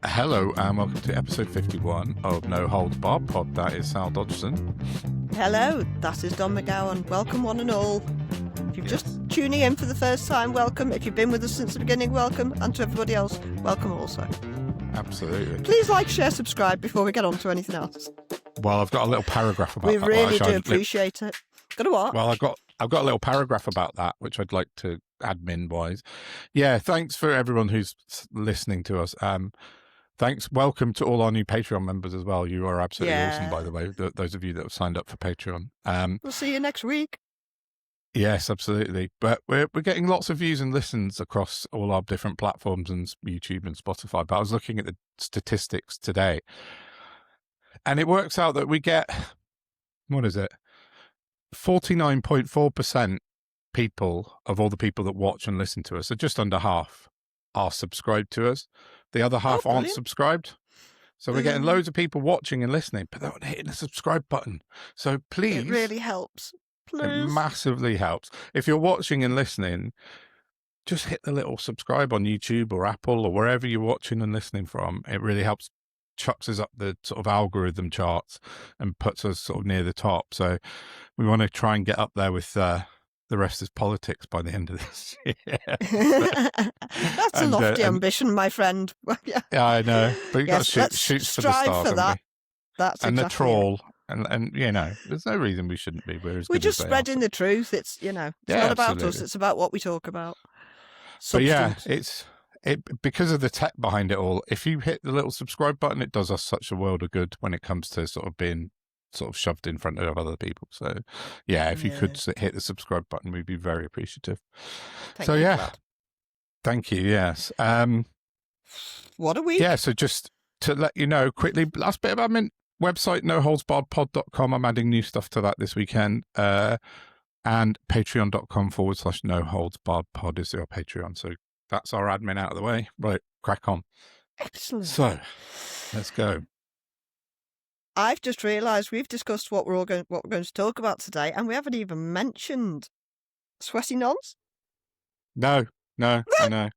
Hello and welcome to episode 51 of No Holds Barred Pod. That is Sal Dodgson. Hello, that is Don McGowan. Welcome one and all. If you're just tuning in for the first time, welcome. If you've been with us since the beginning, welcome. And to everybody else, welcome also. Absolutely. Please like, share, subscribe before we get on to anything else. Well, I've got a little paragraph about that. We really do appreciate it. Got a what? Well, I've got a little paragraph about that, which I'd like to admin-wise. Yeah, thanks for everyone who's listening to us. Thanks. Welcome to all our new Patreon members as well. You are absolutely awesome, by the way, those of you that have signed up for Patreon. We'll see you next week. Yes, absolutely. But we're getting lots of views and listens across all our different platforms and YouTube and Spotify. But I was looking at the statistics today, and it works out that we get, 49.4% people of all the people that watch and listen to us, so just under half, are subscribed to us. The other half aren't subscribed. So we're getting loads of people watching and listening, but they're not hitting the subscribe button. So please. It really helps. Please. It massively helps. If you're watching and listening, just hit the little subscribe on YouTube or Apple or wherever you're watching and listening from. It really helps, chucks us up the sort of algorithm charts and puts us sort of near the top. So we want to try and get up there with the rest is politics by the end of this year. That's a lofty ambition, my friend. Yeah, I know. But you've got to shoot for the stars, for that. That's and exactly the troll. And you know, there's no reason we shouldn't be. We're just spreading the truth. It's, it's not about us. It's about what we talk about. Substance. But yeah, because of the tech behind it all. If you hit the little subscribe button, it does us such a world of good when it comes to sort of being sort of shoved in front of other people. So yeah, if you could hit the subscribe button, we'd be very appreciative. Thank you. Yes. What a week. Yeah. So just to let you know quickly, last bit of admin. Website, noholdsbarredpod.com. I'm adding new stuff to that this weekend. And patreon.com/noholdsbarredpod is our Patreon. So that's our admin out of the way. Right, crack on. Excellent. So let's go. I've just realised we've discussed what we're going to talk about today, and we haven't even mentioned sweaty nons. No, I know.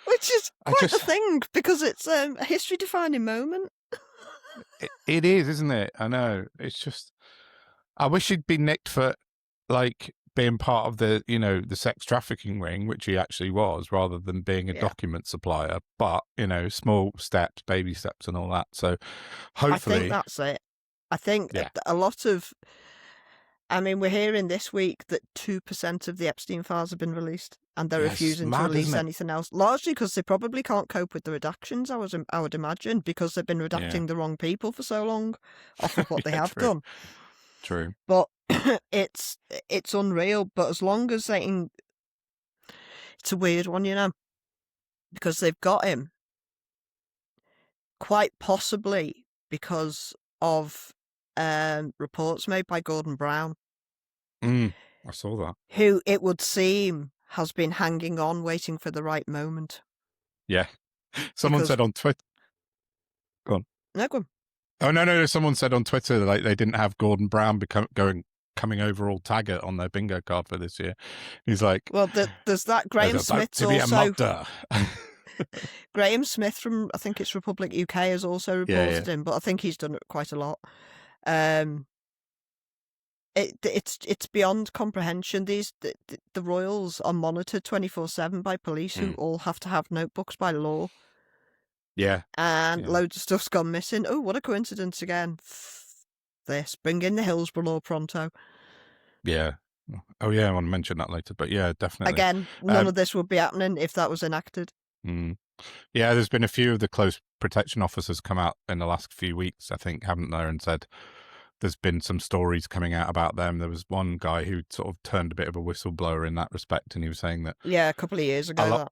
Which is quite a thing, because it's a history-defining moment. It is, isn't it? I know. It's just, I wish he'd been nicked for like being part of the, the sex trafficking ring, which he actually was, rather than being a document supplier. But, small steps, baby steps and all that. So hopefully. I think that's it. I think a lot of, we're hearing this week that 2% of the Epstein files have been released, and they're refusing to release anything else, largely because they probably can't cope with the redactions, I would imagine, because they've been redacting the wrong people for so long off of what they have done. True. But it's unreal. But as long as they can, it's a weird one, because they've got him, quite possibly because of reports made by Gordon Brown. I saw that. Who, it would seem, has been hanging on, waiting for the right moment. Yeah. Someone said on Twitter. Go on. No, go on. Oh, no. Someone said on Twitter that they didn't have Gordon Brown coming over all Taggart on their bingo card for this year. He's like... Well, there's that. Graham Smith's also... Graham Smith from, I think it's Republic UK, has also reported him, but I think he's done it quite a lot. It's beyond comprehension. The royals are monitored 24/7 by police who all have to have notebooks by law. Yeah. And loads of stuff's gone missing. Oh, what a coincidence again. This. Bring in the Hillsborough law pronto. Yeah. Oh, yeah, I want to mention that later. But yeah, definitely. Again, none of this would be happening if that was enacted. Yeah, there's been a few of the close protection officers come out in the last few weeks, I think, haven't there, and said there's been some stories coming out about them. There was one guy who sort of turned a bit of a whistleblower in that respect, and he was saying that... Yeah, a couple of years ago.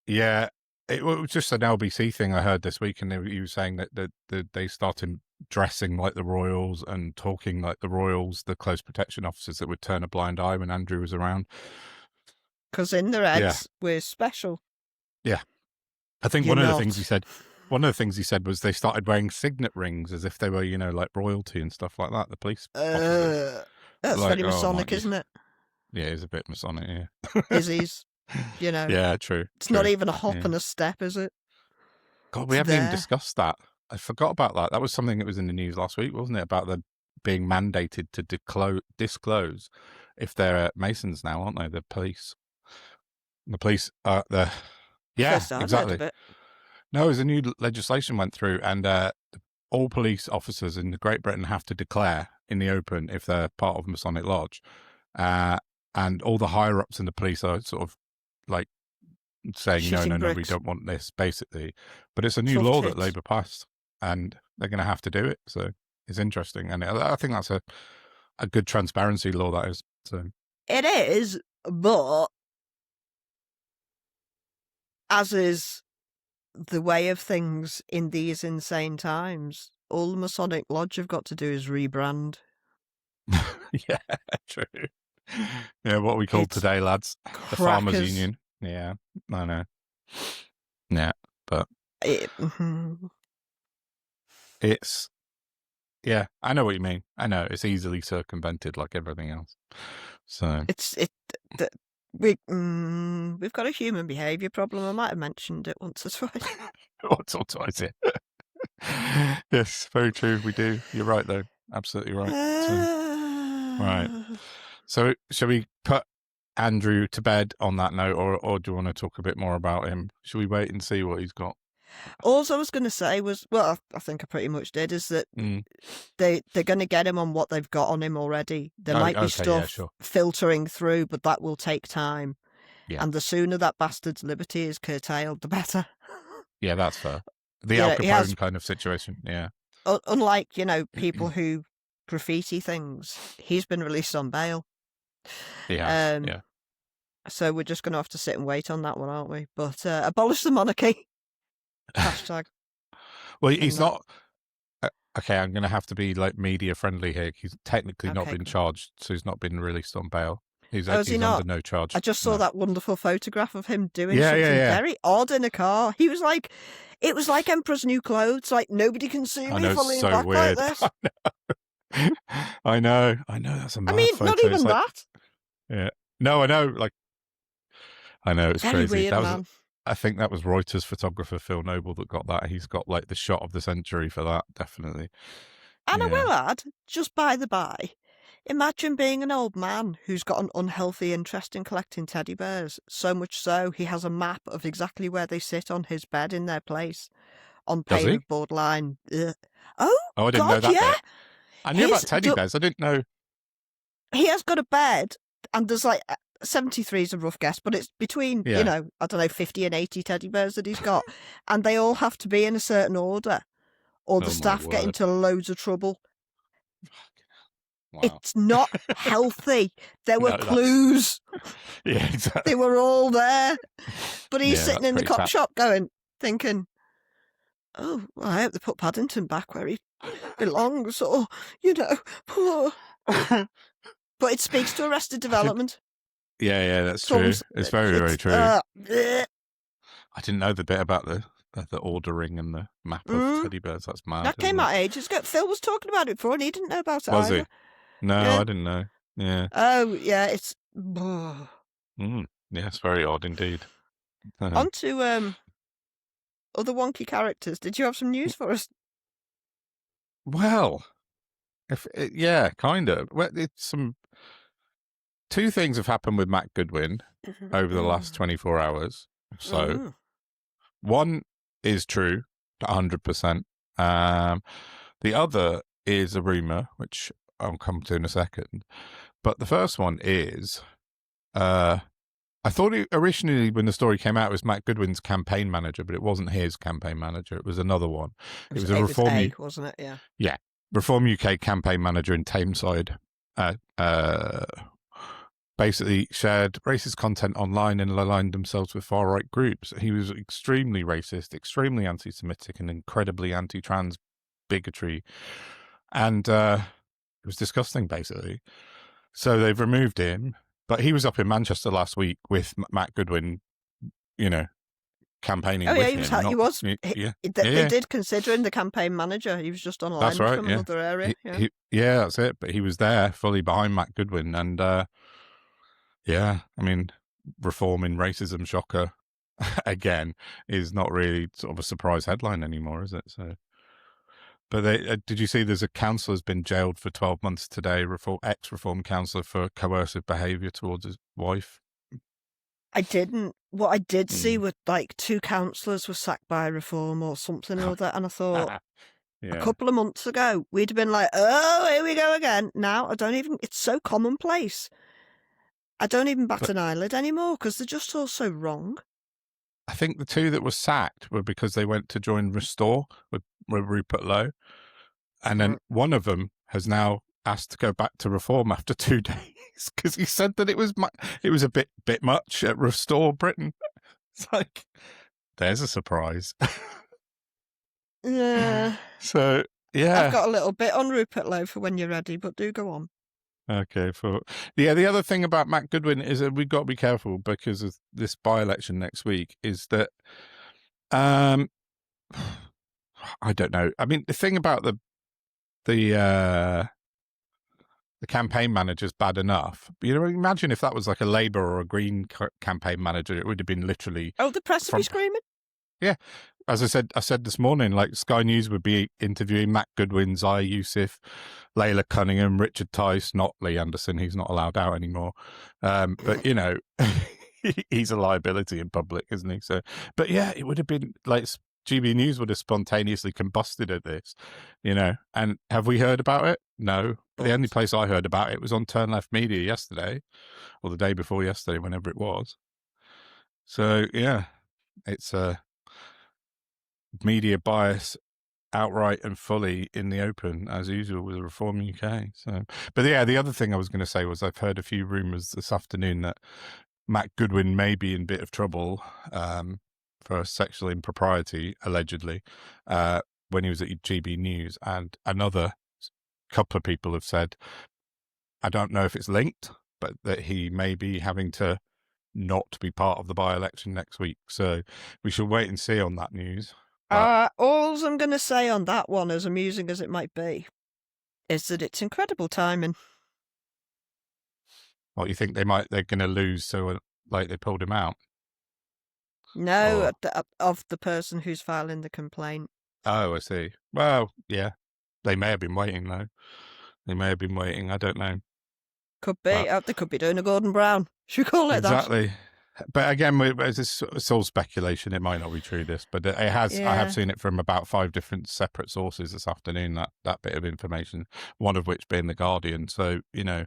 Yeah, it was just an LBC thing I heard this week, and he was saying that they started dressing like the royals and talking like the royals, the close protection officers, that would turn a blind eye when Andrew was around. Because in their heads, we're special. Yeah. I think one of the things he said was they started wearing signet rings as if they were, like royalty and stuff like that, the police officers. That's very Masonic, isn't it? Yeah, it's a bit Masonic, yeah. Izzy's, Yeah, true. It's not even a hop and a step, is it? God, we It's haven't even there. discussed that. I forgot about that. That was something that was in the news last week, wasn't it? About them being mandated to disclose if they're Masons now, aren't they? The police. The police are the. Yeah, First I'd heard exactly. of it. No, there's a new legislation went through, and all police officers in Great Britain have to declare in the open if they're part of Masonic Lodge, and all the higher ups in the police are sort of like saying no, we don't want this, basically. But it's a new law that Labour passed, and they're going to have to do it. So it's interesting, and I think that's a good transparency law. That is. So it is, but as is the way of things in these insane times, all the Masonic Lodge have got to do is rebrand. Yeah, true. Yeah, what we call today, lads, the Farmers Union. Yeah, I know. Yeah, but it's yeah, I know what you mean. I know it's easily circumvented like everything else. So we've got a human behaviour problem. I might have mentioned it once or twice. Once or twice, yeah. Yes, very true. We do. You're right, though. Absolutely right. Right. So, shall we put Andrew to bed on that note, or do you want to talk a bit more about him? Should we wait and see what he's got? All I was going to say was, well, I think I pretty much did, is that they're going to get him on what they've got on him already. There might be stuff filtering through, but that will take time. Yeah. And the sooner that bastard's liberty is curtailed, the better. Yeah, that's fair. The Al Capone kind of situation, yeah. Unlike, people who graffiti things, he's been released on bail. He has, yeah. So we're just going to have to sit and wait on that one, aren't we? But abolish the monarchy. Hashtag. Well, he's not. Okay, I'm going to have to be like media friendly here. He's technically not been charged, so he's not been released on bail. He's under no charge. I just saw that wonderful photograph of him doing something very odd in a car. He was like, it was like Emperor's New Clothes. Like, nobody can see me if I lean back weird. like this. I know. That's a mad photo. Not even that. Yeah. No, I know. Like, I know it's very crazy. Weird, man. I think that was Reuters photographer Phil Noble that got that. He's got like the shot of the century for that, definitely. And I will add, just by the by, imagine being an old man who's got an unhealthy interest in collecting teddy bears, so much so he has a map of exactly where they sit on his bed in their place, on pain of borderline. Oh, I didn't know that bit. I knew about teddy bears. I didn't know. He has got a bed, and there's like 73 is a rough guess, but it's between, I don't know, 50 and 80 teddy bears that he's got, and they all have to be in a certain order, or the staff get into loads of trouble. Wow. It's not healthy. There were clues. Yeah, exactly. They were all there. But he's sitting in the cop shop thinking, oh, well, I hope they put Paddington back where he belongs, or, poor. But it speaks to Arrested Development. Yeah, that's true. It's very, very true. I didn't know the bit about the ordering and the map of teddy bears. That's mad. That came out ages ago. Phil was talking about it before, and he didn't know about it Was either. He? No, I didn't know. Yeah. Oh, yeah, it's... Yeah, it's very odd indeed. On to other wonky characters. Did you have some news for us? Well, kind of. Well, it's two things have happened with Matt Goodwin over the last 24 hours. So one is true, 100%. The other is a rumor, which I'll come to in a second. But the first one is, I thought originally when the story came out it was Matt Goodwin's campaign manager, but it wasn't his campaign manager. It was another one. It was a Reform wasn't it? Yeah. Yeah. Reform UK campaign manager in Tameside. Basically shared racist content online and aligned themselves with far-right groups. He was extremely racist, extremely anti-Semitic, and incredibly anti-trans bigotry. And it was disgusting, basically. So they've removed him. But he was up in Manchester last week with Matt Goodwin, campaigning with him. He was. They did consider him the campaign manager. He was just online from another area. That's it. But he was there fully behind Matt Goodwin. And, reforming racism, shocker. again is not really sort of a surprise headline anymore, is it? So, but did you see there's a councillor's been jailed for 12 months today, ex-reform councillor, for coercive behaviour towards his wife? I didn't. What I did see were like 2 councillors were sacked by reform or something or other, and I thought a couple of months ago we'd have been like, oh, here we go again. Now I don't even. It's so commonplace. I don't even bat an eyelid anymore because they're just all so wrong. I think the 2 that were sacked were because they went to join Restore with Rupert Lowe, and then one of them has now asked to go back to Reform after 2 days because he said that it was a bit much at Restore Britain. It's like, there's a surprise. Yeah. So, yeah. I've got a little bit on Rupert Lowe for when you're ready, but do go on. Okay. The other thing about Matt Goodwin is that we've got to be careful because of this by-election next week is that, I don't know. I mean, the thing about the campaign manager's bad enough. You know, imagine if that was like a Labour or a Green campaign manager, it would have been literally... Oh, the press would be screaming? Yeah. As I said this morning, like Sky News would be interviewing Matt Goodwin, Zaya Youssef, Layla Cunningham, Richard Tice, not Lee Anderson, he's not allowed out anymore. But, you know, he's a liability in public, isn't he? So, but yeah, it would have been like... GB News would have spontaneously combusted at this, you know. And have we heard about it? No. The only place I heard about it was on Turn Left Media yesterday, or the day before yesterday, whenever it was. So, yeah, it's a media bias outright and fully in the open, as usual, with Reform UK. So, but yeah, the other thing I was going to say was I've heard a few rumours this afternoon that Matt Goodwin may be in a bit of trouble for sexual impropriety, allegedly, when he was at GB News. And another couple of people have said, I don't know if it's linked, but that he may be having to not be part of the by-election next week. So we shall wait and see on that news. All I'm going to say on that one, as amusing as it might be, is that it's incredible timing. What, you think they're going to lose, so like they pulled him out? No, of the person who's filing the complaint. Oh, I see. Well, yeah. They may have been waiting, though. They may have been waiting. I don't know. Could be. They could be doing a Gordon Brown. Should we call it exactly. But again, it's all speculation. It might not be true, this, but it has. Yeah. I have seen it from about 5 different separate sources this afternoon, that bit of information, one of which being The Guardian. So, you know,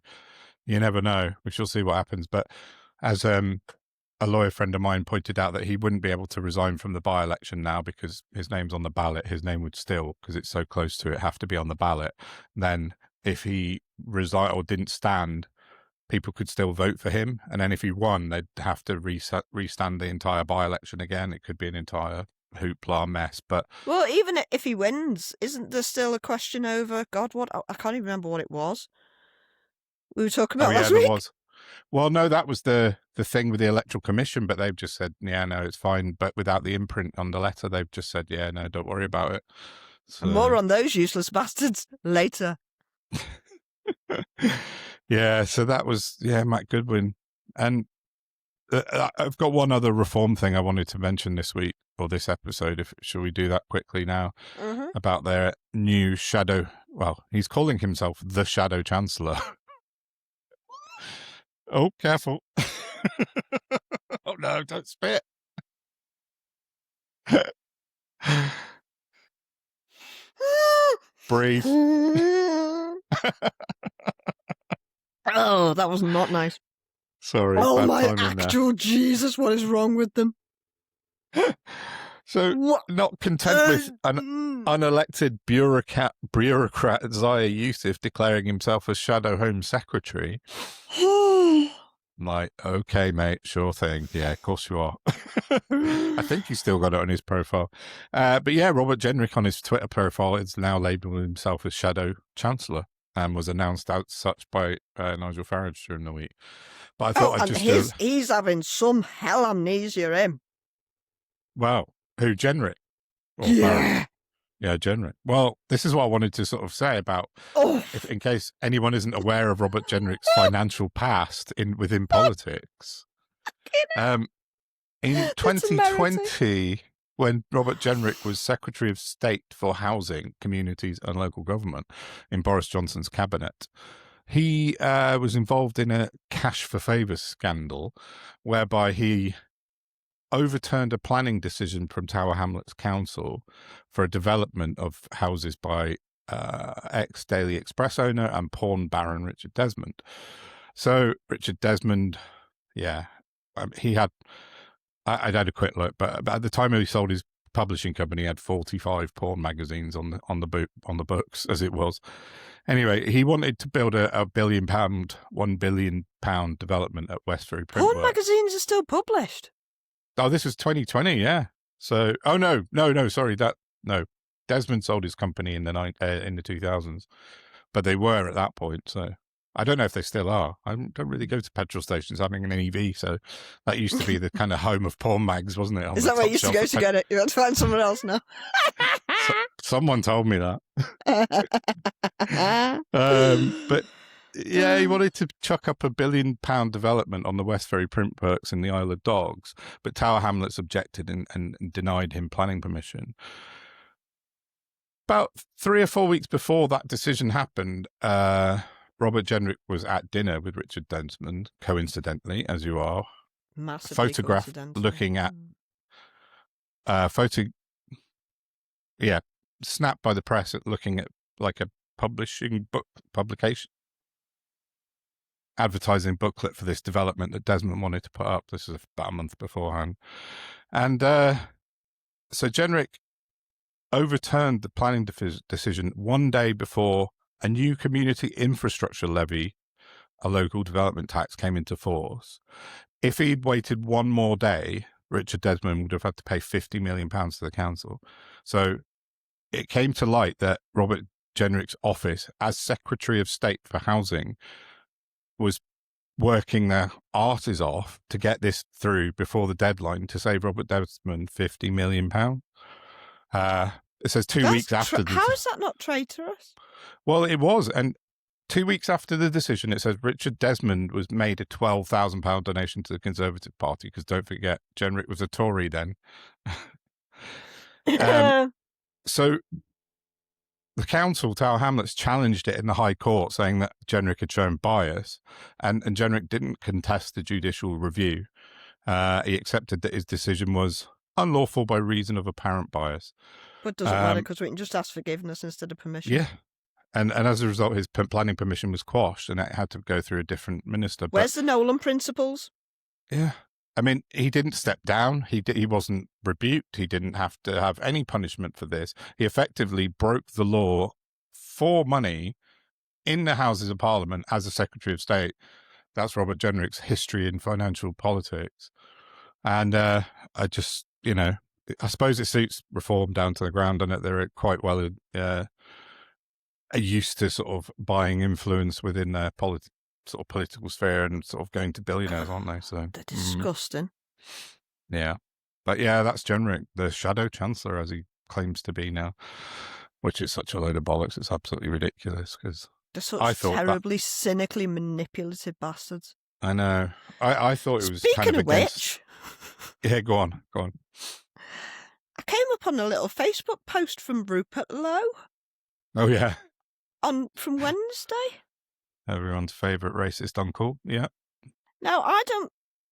you never know. We shall see what happens. But as a lawyer friend of mine pointed out that he wouldn't be able to resign from the by-election now because his name's on the ballot. His name would still, because it's so close to it, have to be on the ballot. Then if he resigned or didn't stand, people could still vote for him. And then if he won, they'd have to restand the entire by-election again. It could be an entire hoopla mess. But well, even if he wins, isn't there still a question over, God, what? I can't even remember what it was. We were talking about last week. There was. Well, no, that was the thing with the Electoral Commission, but they've just said, yeah, no, it's fine. But without the imprint on the letter, they've just said, yeah, no, don't worry about it. So... more on those useless bastards later. Yeah, so that was, Matt Goodwin. And I've got one other reform thing I wanted to mention this week, or this episode. Shall we do that quickly now? Mm-hmm. About their new shadow, well, he's calling himself the Shadow Chancellor. Oh, careful. Oh, no, don't spit. Breathe. Oh, that was not nice. Sorry. Oh, my actual Jesus, what is wrong with them? So, not content with an unelected bureaucrat Zaya Youssef declaring himself as Shadow Home Secretary. Like, okay, mate, sure thing. Yeah, of course you are. I think he's still got it on his profile. But yeah, Robert Jenrick on his Twitter profile is now labelling himself as Shadow Chancellor and was announced as such by Nigel Farage during the week. But I thought he's having some hell amnesia, him. Wow. Who, Jenrick? Yeah. Yeah, Jenrick. Well, this is what I wanted to sort of say about, in case anyone isn't aware of Robert Jenrick's financial past within politics. In 2020, when Robert Jenrick was Secretary of State for Housing, Communities and Local Government in Boris Johnson's cabinet, he was involved in a cash for favours scandal whereby he overturned a planning decision from Tower Hamlets Council for a development of houses by ex-Daily Express owner and porn baron Richard Desmond. So Richard Desmond, he had... I'd had a quick look, but at the time he sold his publishing company, he had 45 porn magazines on the books, as it was. Anyway, he wanted to build a £1 billion development at Westbury Print Porn magazines are still published. Oh, this was 2020, yeah. So, sorry, Desmond sold his company in the 2000s, but they were at that point. So I don't know if they still are. I don't really go to petrol stations having an EV, so that used to be the kind of home of porn mags, wasn't it? Is that where you used to go to get it? You have to find someone else now. Someone told me that. But yeah, he wanted to chuck up £1 billion development on the Westbury Print Works in the Isle of Dogs, but Tower Hamlets objected and denied him planning permission. About 3 or 4 weeks before that decision happened, Robert Jenrick was at dinner with Richard Desmond, coincidentally, as you are. Massively photographed looking at snapped by the press at looking at like a publication advertising booklet for this development that Desmond wanted to put up. This was about a month beforehand. And so Jenrick overturned the planning decision one day before a new community infrastructure levy, a local development tax, came into force. If he'd waited one more day, Richard Desmond would have had to pay £50 million to the council. So it came to light that Robert Jenrick's office as Secretary of State for Housing was working their arses off to get this through before the deadline to save Robert Desmond £50 million. It says 2 weeks after. How is that not traitorous? Well, it was. And 2 weeks after the decision, it says Richard Desmond was made a £12,000 donation to the Conservative Party, because don't forget, Jenrick was a Tory then. So the council, Tower Hamlets, challenged it in the High Court, saying that Jenrick had shown bias, and Jenrick didn't contest the judicial review. He accepted that his decision was unlawful by reason of apparent bias. But doesn't matter, because we can just ask forgiveness instead of permission. Yeah. And as a result, his planning permission was quashed, and it had to go through a different minister. Where's the Nolan principles? Yeah. I mean, he didn't step down. He wasn't rebuked. He didn't have to have any punishment for this. He effectively broke the law for money in the Houses of Parliament as a Secretary of State. That's Robert Jenrick's history in financial politics. And I just, I suppose it suits reform down to the ground, and they're quite well used to sort of buying influence within their political sphere and sort of going to billionaires, aren't they? So they're disgusting. Yeah. But yeah, that's Jenrick, the Shadow Chancellor, as he claims to be now, which is such a load of bollocks. It's absolutely ridiculous, because they're such terribly cynically manipulative bastards. I know. I thought it was Speaking kind of which... Yeah, go on. I came up on a little Facebook post from Rupert Lowe. Oh, yeah. From Wednesday. Everyone's favourite racist uncle, yeah. Now,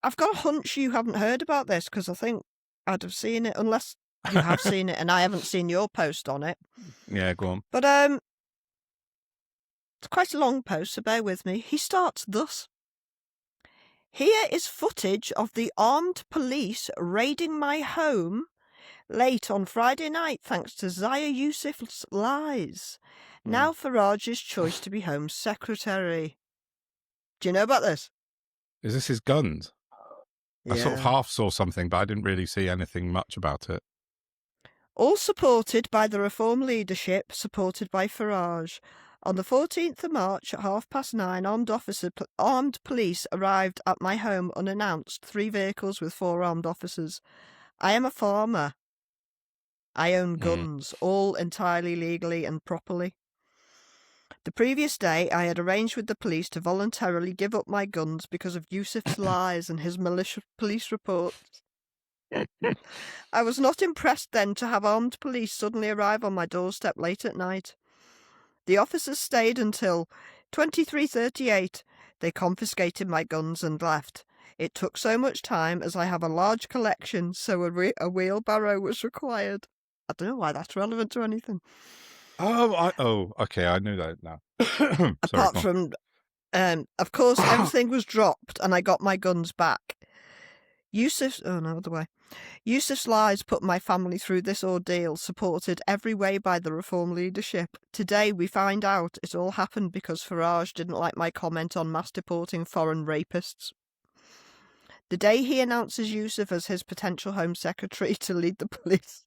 I've got a hunch you haven't heard about this, because I think I'd have seen it, unless you have seen it and I haven't seen your post on it. Yeah, go on. But it's quite a long post, so bear with me. He starts thus. Here is footage of the armed police raiding my home late on Friday night, thanks to Zaya Yousaf's lies. Now Farage's choice to be Home Secretary. Do you know about this? Is this his guns? Yeah. I sort of half saw something, but I didn't really see anything much about it. All supported by the Reform leadership, supported by Farage. On the 14th of March at 9:30, armed police arrived at my home unannounced, 3 vehicles with 4 armed officers. I am a farmer. I own guns, all entirely legally and properly. The previous day, I had arranged with the police to voluntarily give up my guns because of Yousaf's lies and his malicious police reports. I was not impressed then to have armed police suddenly arrive on my doorstep late at night. The officers stayed until 23:38. They confiscated my guns and left. It took so much time as I have a large collection, so a wheelbarrow was required. I don't know why that's relevant to anything. Okay, I knew that now. Apart from, of course, everything was dropped and I got my guns back. Yusuf's lies put my family through this ordeal, supported every way by the reform leadership. Today we find out it all happened because Farage didn't like my comment on mass deporting foreign rapists. The day he announces Yusuf as his potential Home Secretary to lead the police.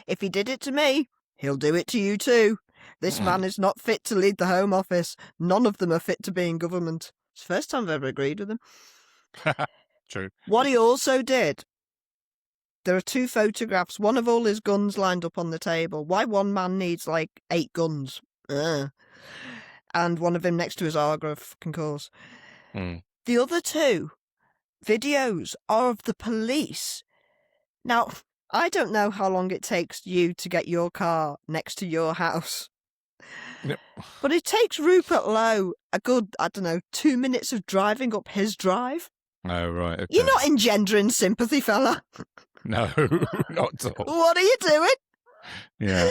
If he did it to me, he'll do it to you too. This man is not fit to lead the Home Office. None of them are fit to be in government. It's the first time I've ever agreed with him. True. What he also did, there are 2 photographs, one of all his guns lined up on the table. Why one man needs like 8 guns? And one of him next to his Arga, of fucking course. The other 2 videos are of the police. Now, I don't know how long it takes you to get your car next to your house. Yep. But it takes Rupert Lowe a good, 2 minutes of driving up his drive. Oh, right. Okay. You're not engendering sympathy, fella. No, not at all. What are you doing? Yeah.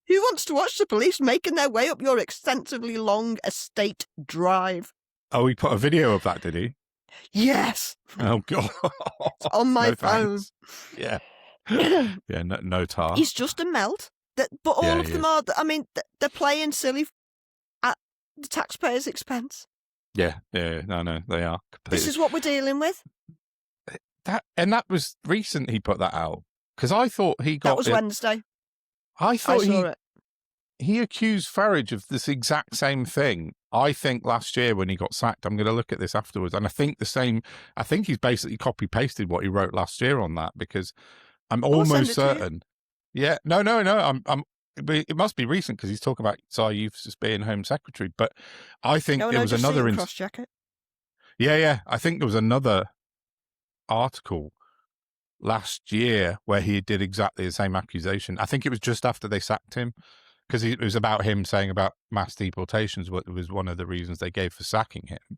Who wants to watch the police making their way up your extensively long estate drive? Oh, he put a video of that, did he? Yes. Oh, God. It's on my phone. Thanks. Yeah. Yeah, no tar. He's just a melt. But all of them are, they're playing silly at the taxpayers' expense. Yeah, no, they are. Completely. This is what we're dealing with. That was recent he put that out. Because I thought he got That was Wednesday. I thought saw it. He accused Farage of this exact same thing, I think, last year when he got sacked. I'm going to look at this afterwards. And I think he's basically copy-pasted what he wrote last year on that, because I'm almost certain. Yeah, no. It must be recent because he's talking about Tsar Yusuf being Home Secretary. But I think there was another. Cross-check it. Yeah. I think there was another article last year where he did exactly the same accusation. I think it was just after they sacked him, because it was about him saying about mass deportations was one of the reasons they gave for sacking him.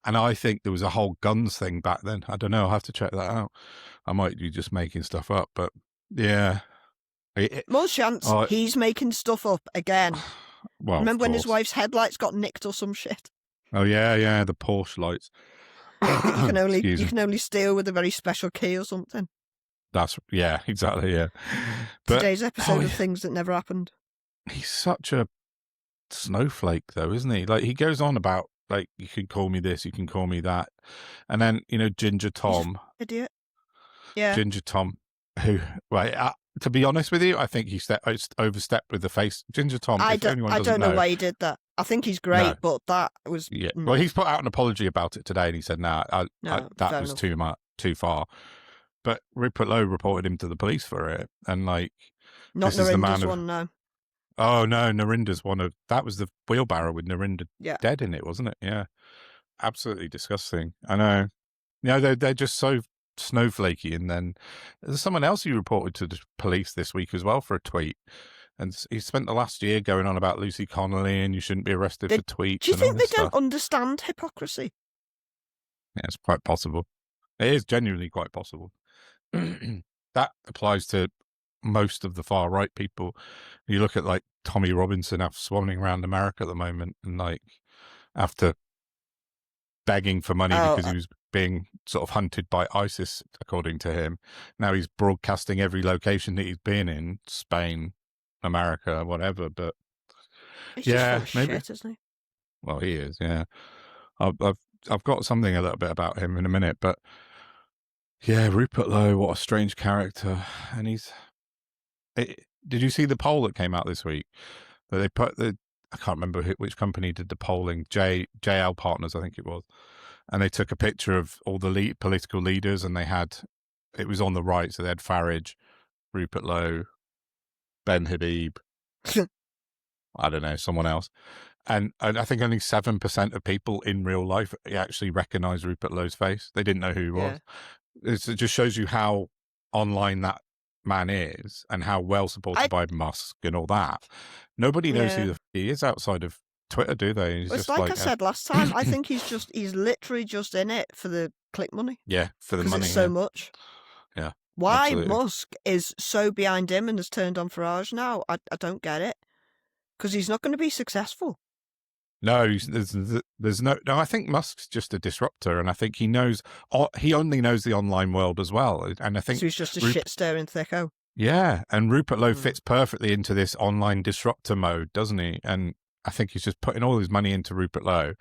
And I think there was a whole guns thing back then. I don't know. I'll have to check that out. I might be just making stuff up, but yeah. More chance he's making stuff up again. Well, remember when his wife's headlights got nicked or some shit? Oh yeah, the Porsche lights. you can only steal with a very special key or something. Exactly, yeah. But today's episode of things that never happened. He's such a snowflake, though, isn't he? Like, he goes on about, like, you can call me this, you can call me that, and then Ginger Tom, idiot. Yeah, Ginger Tom, who, right? To be honest with you, I think he overstepped with the face. Ginger Tom. I don't know why he did that. I think he's great, but that was Well, he's put out an apology about it today, and he said, that was too far. But Rupert Lowe reported him to the police for it, and like, not Narinda's one, no. Oh no, Narinda's that was the wheelbarrow with Narinda dead in it, wasn't it? Yeah, absolutely disgusting. I know. They're just so snowflakey. And then there's someone else who reported to the police this week as well for a tweet, and he spent the last year going on about Lucy Connolly and you shouldn't be arrested for tweets. Do you think they don't understand hypocrisy? Yeah, it's quite possible. It is genuinely quite possible. That applies to most of the far right people. You look at like Tommy Robinson swanning around America at the moment, and like after begging for money because he was being sort of hunted by ISIS, according to him. Now he's broadcasting every location that he's been in, Spain, America, whatever. But he's just maybe shit, isn't he? Well, he is. Yeah, I've got something a little bit about him in a minute, but yeah, Rupert Lowe, what a strange character. And did you see the poll that came out this week? That they put I can't remember which company did the polling, JL Partners, I think it was. And they took a picture of all the political leaders, and it was on the right, so they had Farage, Rupert Lowe, Ben Habib, I don't know, someone else. And I think only 7% of people in real life actually recognize Rupert Lowe's face. They didn't know who he was. It just shows you how online that man is and how well supported by Musk and all that, nobody knows who he is outside of Twitter, do they? It's just like I said last time. I think he's literally just in it for the click money. Yeah, for the money. Because it's so much. Yeah. Why Musk is so behind him and has turned on Farage now, I don't get it. Because he's not going to be successful. No, there's no. I think Musk's just a disruptor, and I think he only knows the online world as well. And I think so he's just a shit-stirring thicko. Yeah, and Rupert Lowe fits perfectly into this online disruptor mode, doesn't he? And I think he's just putting all his money into Rupert Lowe,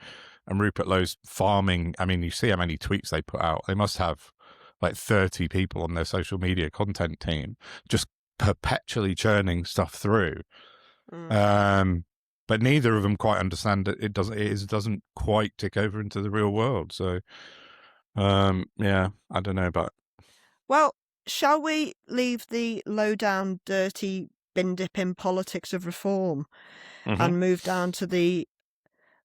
and Rupert Lowe's farming. I mean, you see how many tweets they put out. They must have like 30 people on their social media content team just perpetually churning stuff through. But neither of them quite understand that it doesn't quite tick over into the real world. So, yeah, I don't know about. Well, shall we leave the low-down, dirty, bin-dipping politics of reform and move down to the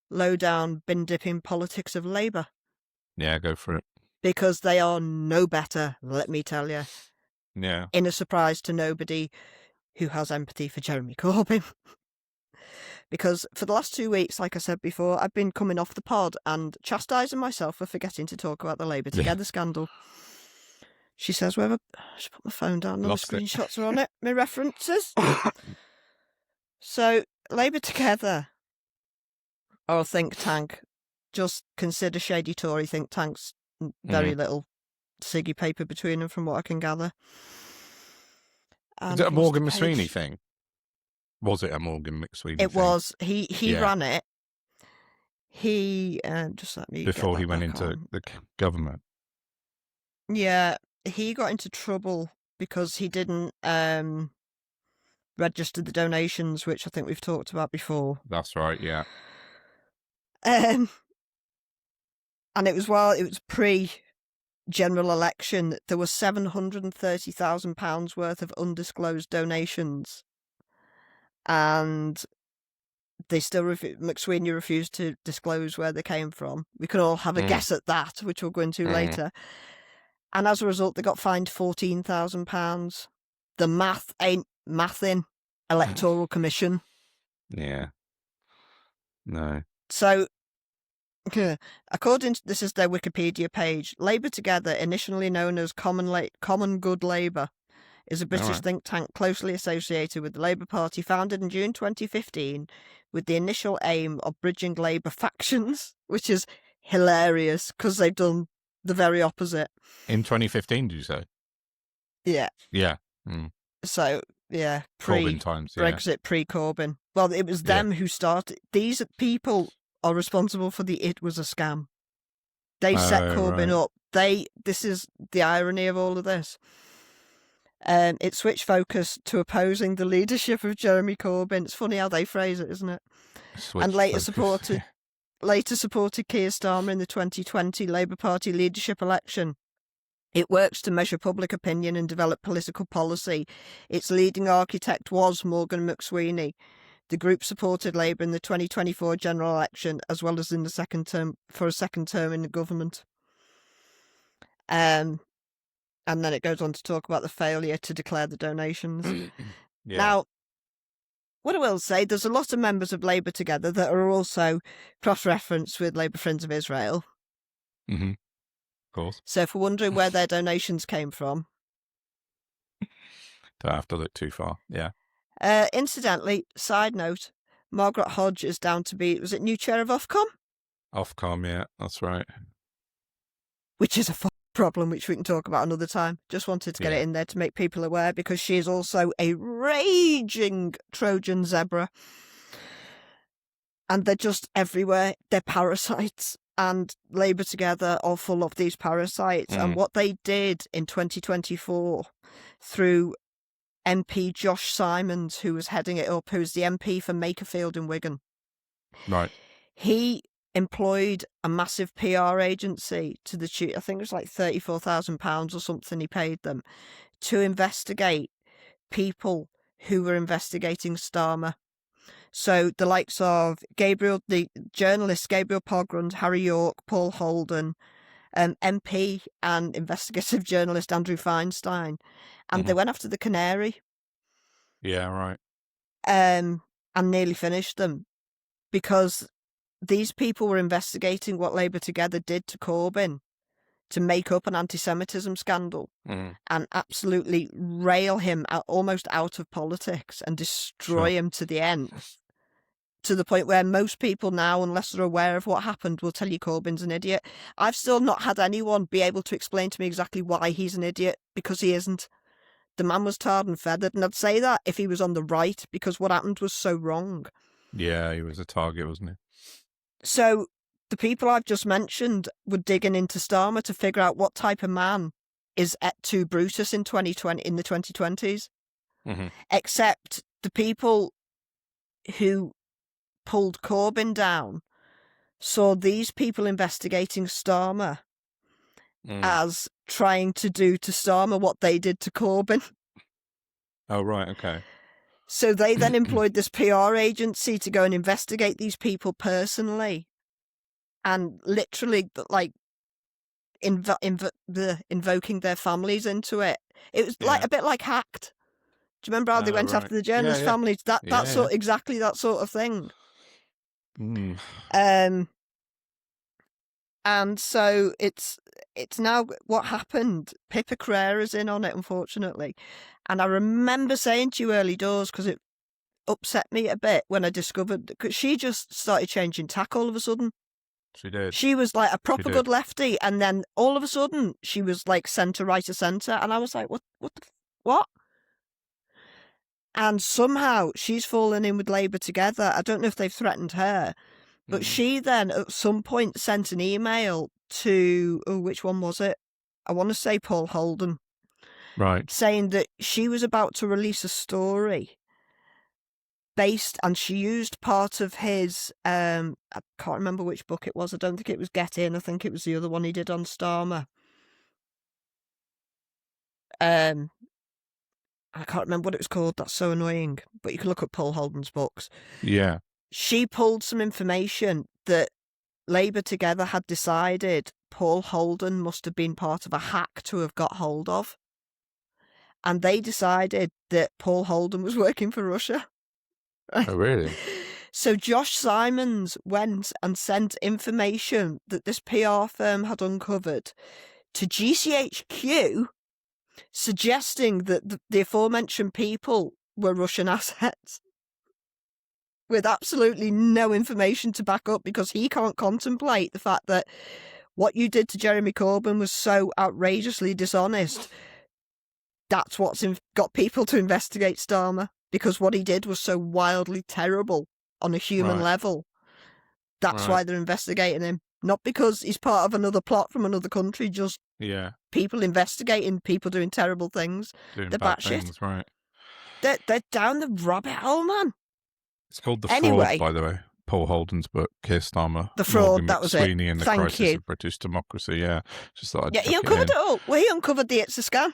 low-down, bin-dipping politics of Labour? Yeah, go for it. Because they are no better, let me tell you. Yeah. In a surprise to nobody who has empathy for Jeremy Corbyn. Because for the last 2 weeks, like I said before, I've been coming off the pod and chastising myself for forgetting to talk about the Labour Together scandal. She says, I should put my phone down, no screenshots are on it, my references. So, Labour Together are a think tank. Just consider shady Tory think tanks. Very little Siggy paper between them, from what I can gather. Is it a Morgan McSweeney thing? Was it a Morgan McSweeney thing? It was. He ran it. He, just let me before he went into the government. Yeah, he got into trouble because he didn't register the donations, which I think we've talked about before. That's right, yeah. And it was pre-general election. There was £730,000 worth of undisclosed donations. And they still McSweeney refused to disclose where they came from. We could all have a guess at that, which we'll go into later. And as a result, they got fined £14,000. The math ain't mathing. Electoral Commission. Yeah. No. So, according to this is their Wikipedia page, Labour Together, initially known as Common Good Labour, is a British think tank closely associated with the Labour Party, founded in June 2015 with the initial aim of bridging Labour factions, which is hilarious because they've done the very opposite. In 2015, did you say? Yeah. Yeah. So, yeah, Corbyn times, Brexit, pre-Corbyn. Well, it was them who started. These people are responsible for the "it was a scam." They set Corbyn up. This is the irony of all of this. It switched focus to opposing the leadership of Jeremy Corbyn. It's funny how they phrase it, isn't it? And later supported Keir Starmer in the 2020 Labour Party leadership election. It works to measure public opinion and develop political policy. Its leading architect was Morgan McSweeney. The group supported Labour in the 2024 general election, as well as in the second term in the government. And then it goes on to talk about the failure to declare the donations. Now, what I will say, there's a lot of members of Labour Together that are also cross-referenced with Labour Friends of Israel. Of course. So if we're wondering where their donations came from... Don't have to look too far, yeah. Incidentally, side note, Margaret Hodge is down to be, was it new chair of Ofcom? Ofcom, yeah, that's right. Which is a problem which we can talk about another time. Just wanted to get it in there to make people aware, because she is also a raging Trojan zebra. And they're just everywhere. They're parasites. And Labour Together are full of these parasites. And what they did in 2024 through MP Josh Simons, who was heading it up, who's the MP for Makerfield in Wigan. Right. He employed a massive PR agency to the tune, I think it was like £34,000 or something he paid them, to investigate people who were investigating Starmer. So the likes of the journalists Gabriel Pogrund, Harry York, Paul Holden, MP and investigative journalist Andrew Feinstein, and they went after the Canary. Yeah, right. And nearly finished them because these people were investigating what Labour Together did to Corbyn to make up an anti-Semitism scandal and absolutely rail him almost out of politics and destroy him to the end. To the point where most people now, unless they're aware of what happened, will tell you Corbyn's an idiot. I've still not had anyone be able to explain to me exactly why he's an idiot, because he isn't. The man was tarred and feathered, and I'd say that if he was on the right, because what happened was so wrong. Yeah, he was a target, wasn't he? So the people I've just mentioned were digging into Starmer to figure out what type of man is et tu Brutus in 2020, in the 2020s. Except the people who pulled Corbyn down saw these people investigating Starmer as trying to do to Starmer what they did to Corbyn. Oh, right, okay. So they then employed this PR agency to go and investigate these people personally and literally, like, invoking their families into it. It was like a bit like Hacked. Do you remember how they went after the journalist families? Exactly that sort of thing. And so it's now what happened. Pippa Creera's in on it, unfortunately. And I remember saying to you early doors, because it upset me a bit when I discovered, because she just started changing tack all of a sudden. She did. She was like a proper good lefty, and then all of a sudden she was like centre, right of centre, and I was like, what? And somehow she's fallen in with Labour Together. I don't know if they've threatened her, but she then at some point sent an email to, which one was it? I want to say Paul Holden. Right. Saying that she was about to release a story and she used part of his, I can't remember which book it was. I don't think it was Get In. I think it was the other one he did on Starmer. I can't remember what it was called. That's so annoying. But you can look at Paul Holden's books. Yeah. She pulled some information that Labour Together had decided Paul Holden must have been part of a hack to have got hold of. And they decided that Paul Holden was working for Russia. Oh, really? So Josh Simons went and sent information that this PR firm had uncovered to GCHQ, suggesting that the aforementioned people were Russian assets, with absolutely no information to back up, because he can't contemplate the fact that what you did to Jeremy Corbyn was so outrageously dishonest. That's what's got people to investigate Starmer, because what he did was so wildly terrible on a human level. That's why they're investigating him. Not because he's part of another plot from another country, just people investigating people doing terrible things. Doing they're bad batshit. things, right. They're down the rabbit hole, man. It's called The Fraud, by the way. Paul Holden's book, Keir Starmer. The Fraud, Morgan that was it. McSweeney and the Crisis of British Democracy, Just thought I'd he uncovered it all. Well, he uncovered the It's a Scam.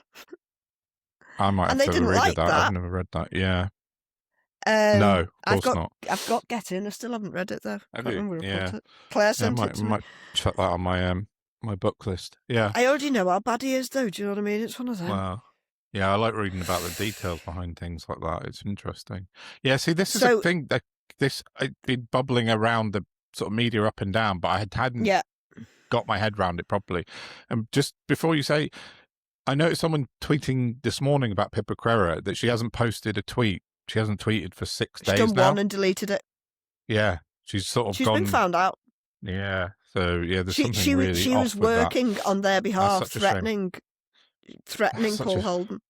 I might have to read like that. I've never read that, no, of course not. I've got Get In. I still haven't read it, though. I can't remember where I put it. Claire sent it to me. I might chuck that on my book list. Yeah. I already know how bad he is, though. Do you know what I mean? It's one of them. Wow. Yeah, I like reading about the details behind things like that. It's interesting. Yeah, see, this is a thing that I'd been bubbling around the sort of media up and down, but I hadn't got my head around it properly. And just before you say, I noticed someone tweeting this morning about Pippa Creera that she hasn't posted a tweet. She hasn't tweeted for 6 days now. She's done one and deleted it. Yeah, she's sort of She's been found out. Yeah, so there's something really she off was with working that. on their behalf, threatening Paul Holden.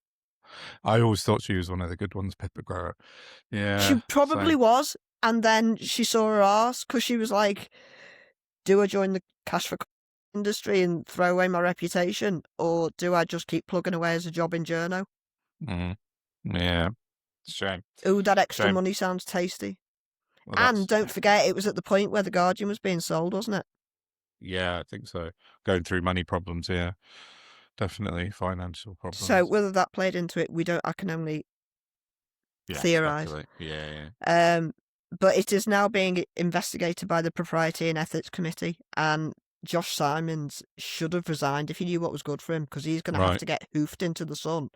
I always thought she was one of the good ones, Pippa Creera. Yeah, she probably was, and then she saw her arse because she was like, "Do I join the cash for industry and throw away my reputation, or do I just keep plugging away as a job in journo?" Yeah. Shame. Oh, that extra money sounds tasty. Well, and don't forget, it was at the point where The Guardian was being sold, wasn't it? Yeah, I think so. Going through money problems, definitely financial problems. So whether that played into it, I can only theorise. Yeah. But it is now being investigated by the Propriety and Ethics Committee, and Josh Simons should have resigned if he knew what was good for him, because he's going to have to get hoofed into the sun.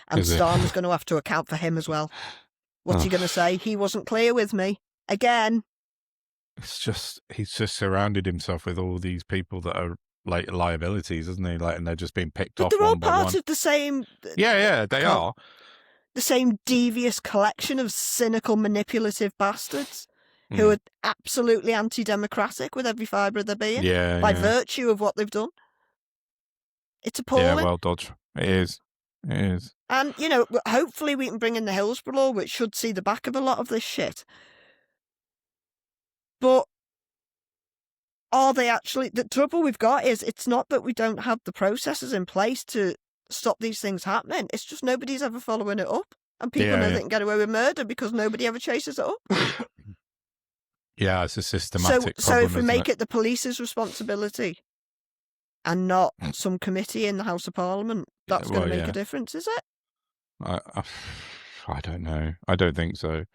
And Starmer's going to have to account for him as well. What's he going to say? He wasn't clear with me. Again. It's just, he's just surrounded himself with all these people that are like liabilities, isn't he? Like, and they're just being picked off. But they're all part of the same. Yeah, they are. The same devious collection of cynical, manipulative bastards who are absolutely anti-democratic with every fibre of their being by virtue of what they've done. It's appalling. Yeah, well, Dodge. It is. It is. And, you know, hopefully we can bring in the Hillsborough Law, which should see the back of a lot of this shit. But are they actually... The trouble we've got is it's not that we don't have the processes in place to stop these things happening. It's just nobody's ever following it up. And people know they can get away with murder because nobody ever chases it up. Yeah, it's a systematic problem. So if we make it the police's responsibility and not some committee in the House of Parliament, that's going to make a difference, is it? I don't know. I don't think so.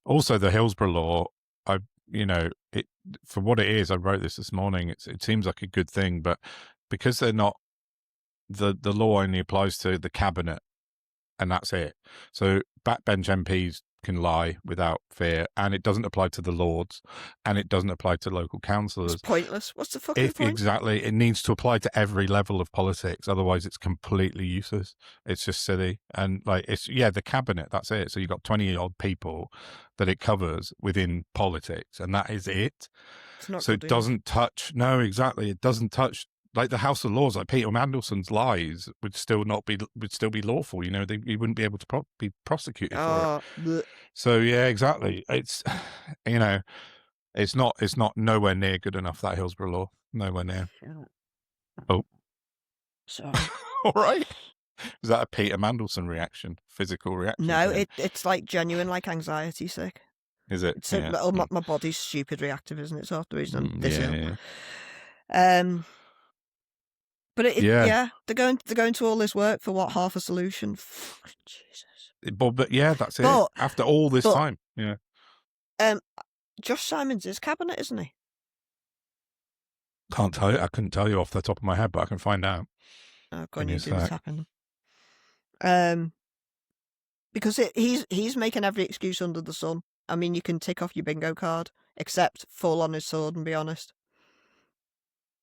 Also, the Hillsborough Law, for what it is, I wrote this morning, it seems like a good thing, but because they're not, the law only applies to the cabinet, and that's it. So backbench MPs can lie without fear, and it doesn't apply to the Lords, and it doesn't apply to local councillors. It's pointless. What's the fucking point? Exactly. It needs to apply to every level of politics, otherwise it's completely useless. It's just silly. And the cabinet, that's it. So you've got 20-odd people that it covers within politics, and that is it. It's not so it doesn't touch. No, exactly. It doesn't touch. Like the House of Lords, like Peter Mandelson's lies would still be lawful. You know, he wouldn't be able to be prosecuted for it. Bleh. So yeah, exactly. It's it's not nowhere near good enough, that Hillsborough Law. Nowhere near. Oh, sorry. All right. Is that a Peter Mandelson reaction? Physical reaction? No, it's like genuine, like anxiety sick. Is it? It's my body's stupid reactive, isn't it? So after reason I'm this ill. Yeah. But they're going to all this work for what, half a solution? Fuck, Jesus. But yeah, that's it. After all this time, yeah. Josh Simons is cabinet, isn't he? Can't tell you. I couldn't tell you off the top of my head, but I can find out. Oh, God, you do this happen. Because he's making every excuse under the sun. I mean, you can tick off your bingo card, except fall on his sword and be honest.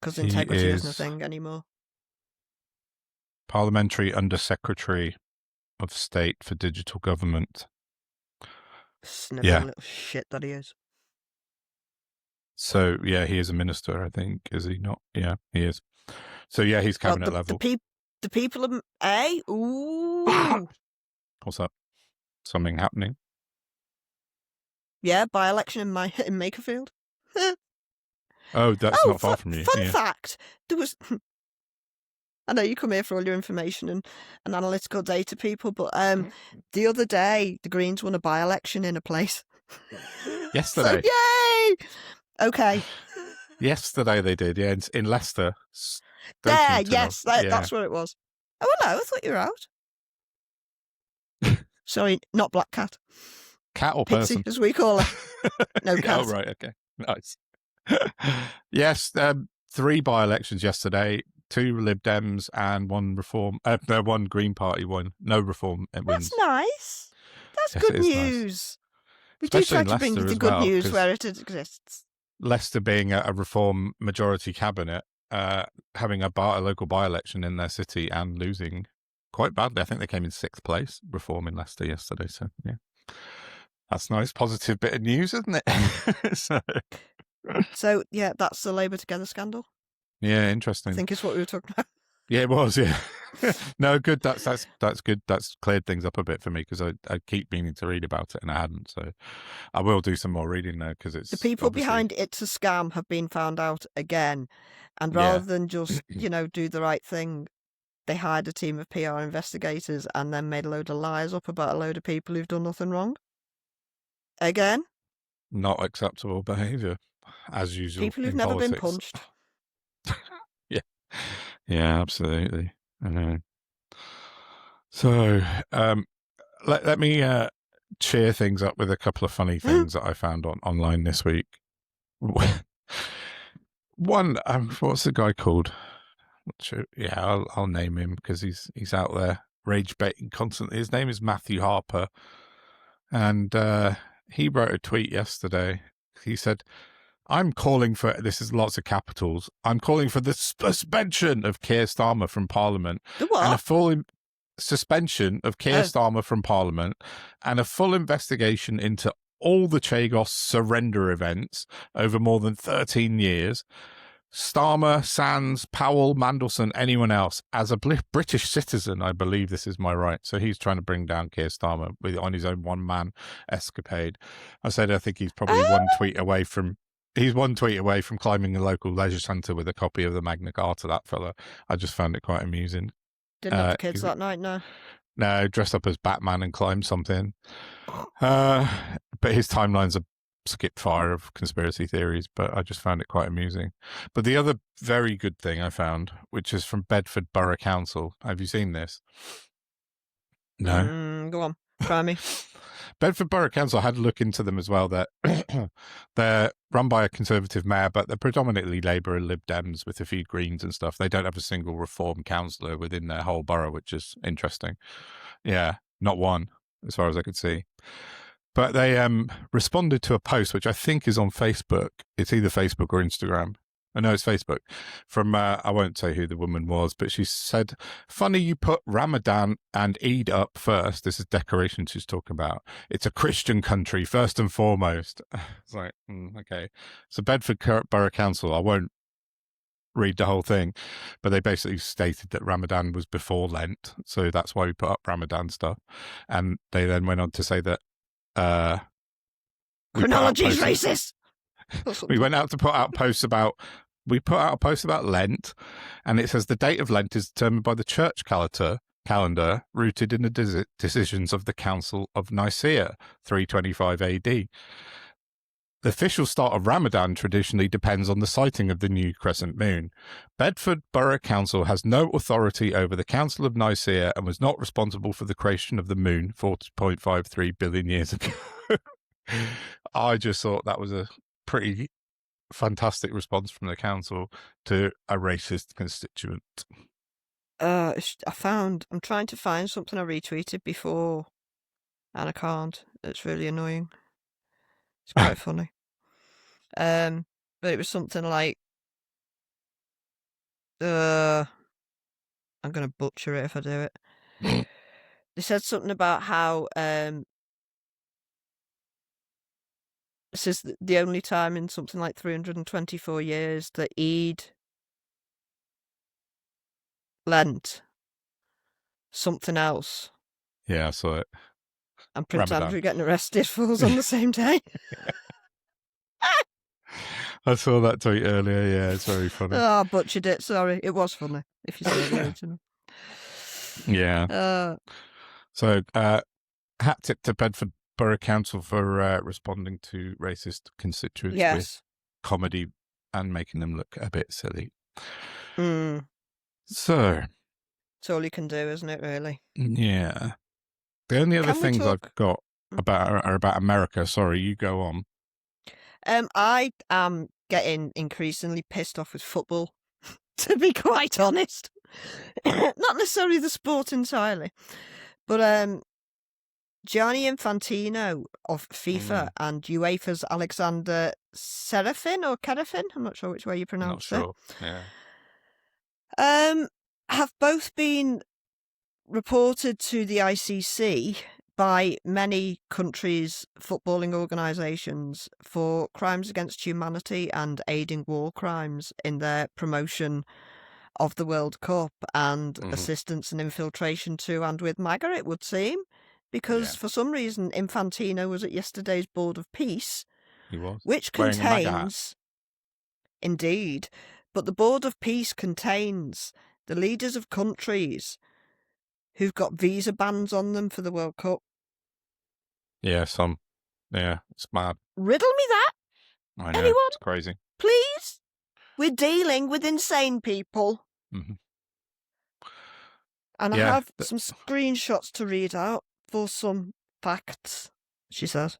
Because integrity isn't a thing anymore. Parliamentary Under-Secretary of State for Digital Government. Sniveling little shit that he is. So, yeah, he is a minister, I think. Is he not? Yeah, he is. So, yeah, he's cabinet level. The people of... Ooh! What's up? Something happening? Yeah, by-election in Makerfield. Oh, that's not far from you. Fun fact, there was... I know you come here for all your information and analytical data, people, but the other day, the Greens won a by-election in a place. Yesterday. So, yay! Okay. Yesterday they did, yeah, in Leicester. That's where it was. Oh, hello, I thought you were out. Sorry, not Black Cat. Cat or Pixie, person? as we call her. No cat. Oh, right, okay. Nice. Yes, 3 by-elections yesterday, 2 Lib Dems and 1 Reform. One Green Party, 1 no Reform wins. That's nice. That's good news. Nice. We do try to bring you the good news where it exists. Leicester being a Reform majority cabinet, having a local by-election in their city and losing quite badly. I think they came in 6th place, Reform in Leicester yesterday. So, yeah. That's nice. Positive bit of news, isn't it? So, yeah, that's the Labour Together scandal. Yeah, interesting. I think it's what we were talking about. Yeah, it was, yeah. No, good. That's good. That's cleared things up a bit for me because I keep meaning to read about it and I hadn't. So I will do some more reading now because it's... The people behind It's a Scam have been found out again. And rather than just, do the right thing, they hired a team of PR investigators and then made a load of lies up about a load of people who've done nothing wrong. Again. Not acceptable behaviour, as usual. People who've never been punched. Yeah, absolutely. I know. So, let me cheer things up with a couple of funny things that I found online this week. One, what's the guy called? Yeah, I'll name him because he's out there rage baiting constantly. His name is Matthew Harper, and he wrote a tweet yesterday. He said, "I'm calling for this is lots of capitals. I'm calling for the suspension of Keir Starmer from Parliament The what? and a full suspension of Keir Starmer from Parliament and a full investigation into all the Chagos surrender events over more than 13 years. Starmer, Sands, Powell, Mandelson, anyone else. As a British citizen, I believe this is my right." So he's trying to bring down Keir Starmer on his own one-man escapade. I think he's probably one tweet away from climbing the local leisure centre with a copy of the Magna Carta, that fella. I just found it quite amusing. Didn't have the kids that night, no? No, dressed up as Batman and climbed something. But his timeline's a skip fire of conspiracy theories, but I just found it quite amusing. But the other very good thing I found, which is from Bedford Borough Council. Have you seen this? No? Go on. Try me. Bedford Borough Council, had a look into them as well. They're run by a Conservative mayor, but they're predominantly Labour and Lib Dems with a few Greens and stuff. They don't have a single Reform councillor within their whole borough, which is interesting. Yeah, not one, as far as I could see. But they responded to a post, which I think is on Facebook. It's either Facebook or Instagram. I know it's Facebook. From, I won't say who the woman was, but she said, "Funny you put Ramadan and Eid up first." This is decoration she's talking about. "It's a Christian country, first and foremost." It's like, okay. So Bedford Borough Council, I won't read the whole thing, but they basically stated that Ramadan was before Lent. So that's why we put up Ramadan stuff. And they then went on to say that chronology is racist. We went out to put out posts about. We put out a post about Lent, and it says the date of Lent is determined by the church calendar rooted in the decisions of the Council of Nicaea, 325 AD. The official start of Ramadan traditionally depends on the sighting of the new crescent moon. Bedford Borough Council has no authority over the Council of Nicaea and was not responsible for the creation of the moon 40.53 billion years ago. I just thought that was a pretty fantastic response from the council to a racist constituent. I'm trying to find something I retweeted before, and I can't. It's really annoying. It's quite funny. But it was something like, I'm going to butcher it if I do it. They said something about how this is the only time in something like 324 years that Eid, Lent, something else. Yeah, I saw it. And Prince Andrew getting arrested falls on the same day. I saw that tweet earlier. Yeah, it's very funny. Oh, I butchered it. Sorry. It was funny, if you saw the original. Yeah. So, hat tip to Bedford Borough Council for responding to racist constituents with comedy and making them look a bit silly. So, it's all you can do, isn't it, really? Yeah. The only other things I've got are about America. Sorry, you go on. I am getting increasingly pissed off with football, to be quite honest. Not necessarily the sport entirely, but Gianni Infantino of FIFA and UEFA's Alexander Serafin or Kerafin, I'm not sure which way you pronounce it. Yeah. Have both been reported to the ICC by many countries' footballing organisations for crimes against humanity and aiding war crimes in their promotion of the World Cup and assistance and infiltration to and with MAGA, it would seem. Because for some reason, Infantino was at yesterday's Board of Peace. He was. Which contains... Indeed. But the Board of Peace contains the leaders of countries who've got visa bans on them for the World Cup. Yeah, it's mad. Riddle me that. I know, anyone? It's crazy. Please? We're dealing with insane people. And I have some screenshots to read out for some facts, she says.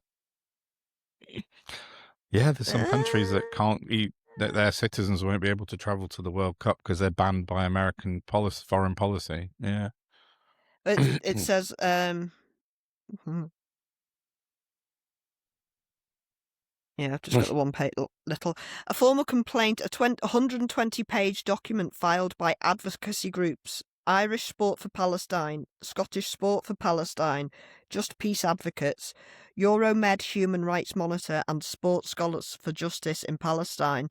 Yeah, there's some countries that can't eat that their citizens won't be able to travel to the World Cup because they're banned by American foreign policy. Yeah. It says, yeah, I've just got the one page little. A formal complaint, a 120-page document filed by advocacy groups, Irish Sport for Palestine, Scottish Sport for Palestine, Just Peace Advocates, Euromed Human Rights Monitor, and Sport Scholars for Justice in Palestine,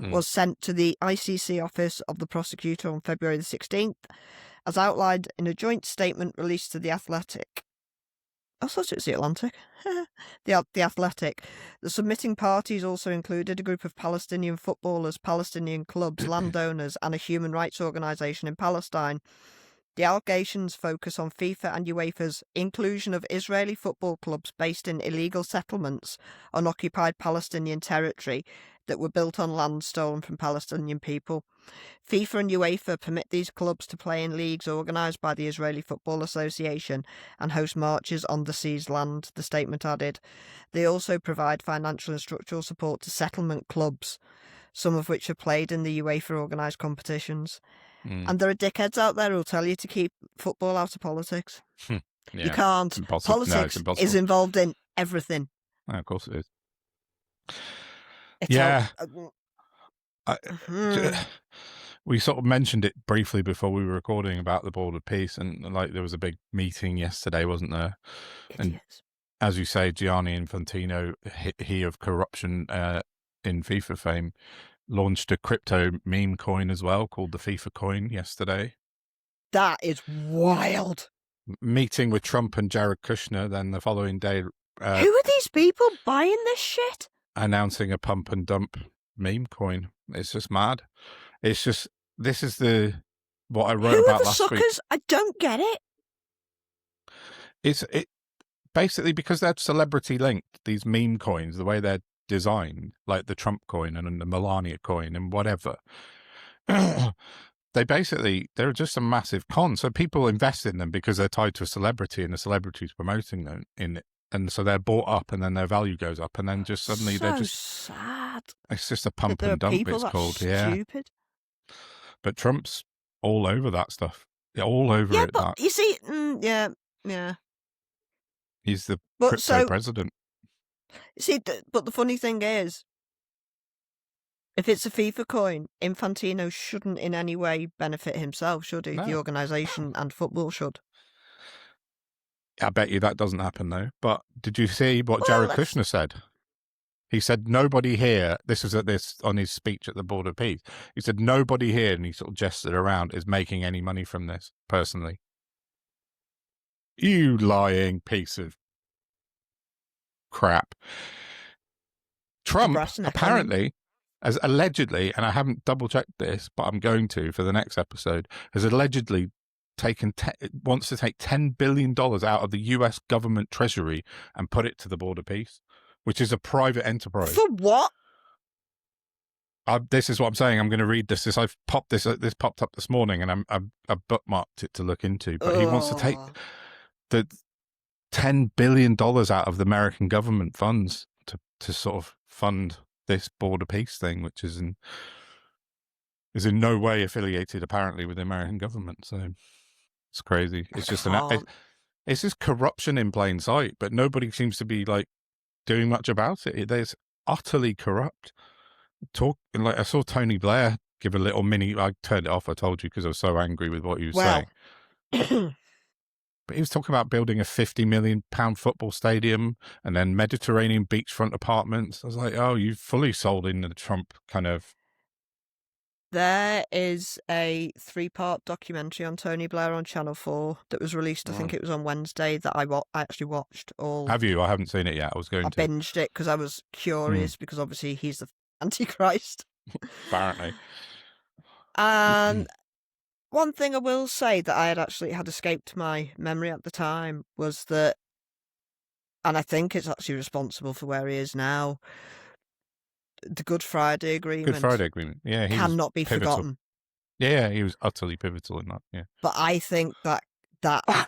was sent to the ICC office of the prosecutor on February the 16th, as outlined in a joint statement released to The Athletic. I thought it was The Atlantic. The Athletic. The submitting parties also included a group of Palestinian footballers, Palestinian clubs, landowners, and a human rights organisation in Palestine. The allegations focus on FIFA and UEFA's inclusion of Israeli football clubs based in illegal settlements on occupied Palestinian territory that were built on land stolen from Palestinian people. FIFA and UEFA permit these clubs to play in leagues organised by the Israeli Football Association and host marches on the seized land, the statement added. They also provide financial and structural support to settlement clubs, some of which have played in the UEFA-organised competitions. And there are dickheads out there who'll tell you to keep football out of politics. Yeah, you can't. Politics is involved in everything. Of course it is. We sort of mentioned it briefly before we were recording about the Board of Peace, and like there was a big meeting yesterday, wasn't there? Idiots. And as you say, Gianni Infantino, he of corruption in FIFA fame, launched a crypto meme coin as well called the FIFA coin yesterday. That is wild. Meeting with Trump and Jared Kushner, then the following day. Who are these people buying this shit? Announcing a pump and dump meme coin. It's just mad. It's just, this is what I wrote about last week. Who are the suckers? I don't get it. It's basically because they're celebrity linked, these meme coins, the way they're designed, like the Trump coin and the Melania coin and whatever. They're just a massive con. So people invest in them because they're tied to a celebrity and the celebrity's promoting them in it. And so they're bought up and then their value goes up and then just suddenly they're just sad. It's just a pump and dump, it's called. Stupid. Yeah. But Trump's all over that stuff. Yeah, all over it. Yeah, but you see, yeah. He's the crypto president. See, but the funny thing is, if it's a FIFA coin, Infantino shouldn't in any way benefit himself, should he? No. The organisation and football should. I bet you that doesn't happen, though. But did you see what Jared Kushner said? He said, nobody here, this was on his speech at the Board of Peace, he said, nobody here, and he sort of gestured around, is making any money from this, personally. You lying piece of crap. Trump, apparently, has allegedly, and I haven't double-checked this, but I'm going to for the next episode, has allegedly wants to take $10 billion out of the US government treasury and put it to the Board of Peace, which is a private enterprise. For what? This is what I'm saying. I'm going to read this. I've popped this. This popped up this morning, and I've bookmarked it to look into. But he wants to take the $10 billion out of the American government funds to sort of fund this Board of Peace thing, which is in no way affiliated apparently with the American government. So it's crazy. It's just it's just corruption in plain sight, but nobody seems to be like doing much about it. It's utterly corrupt. I saw Tony Blair give a little I turned it off, I told you, because I was so angry with what he was saying. But he was talking about building a £50 million football stadium and then Mediterranean beachfront apartments. I was like, oh, you've fully sold in the Trump kind of. There is a 3-part documentary on Tony Blair on Channel 4 that was released, I think it was on Wednesday, that I actually watched all. Have you? I haven't seen it yet. I binged it because I was curious, because obviously he's the Antichrist. Apparently. And one thing I will say that I had escaped my memory at the time was that, and I think it's actually responsible for where he is now, the Good Friday Agreement. Yeah, cannot be forgotten. Yeah, he was utterly pivotal in that. Yeah, but I think that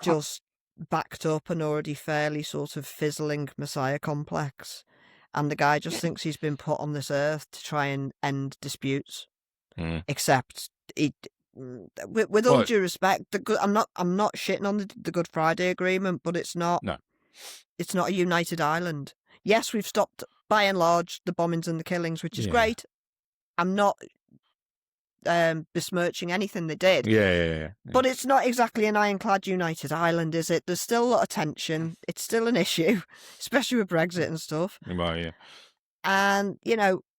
just backed up an already fairly sort of fizzling Messiah complex, And the guy just thinks he's been put on this earth to try and end disputes. Except, with all due respect, I'm not shitting on the Good Friday Agreement, but it's not. No. It's not a united Ireland. Yes, we've stopped, by and large, the bombings and the killings, which is great. I'm not besmirching anything they did. Yeah. But it's not exactly an ironclad united Ireland, is it? There's still a lot of tension. It's still an issue, especially with Brexit and stuff. Well, yeah. And,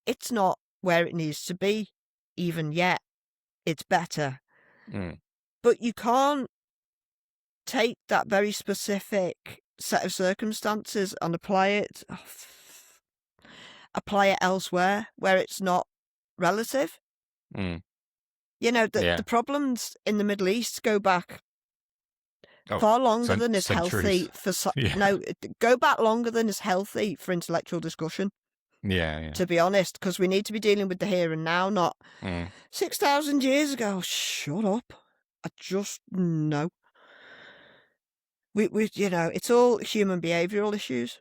it's not where it needs to be even yet. It's better. But you can't take that very specific set of circumstances and apply it elsewhere where it's not relative. The problems in the Middle East go back far longer than is centuries. healthy go back longer than is healthy for intellectual discussion. Yeah. To be honest, because we need to be dealing with the here and now, not 6,000 years ago. Shut up. I just know. We it's all human behavioural issues.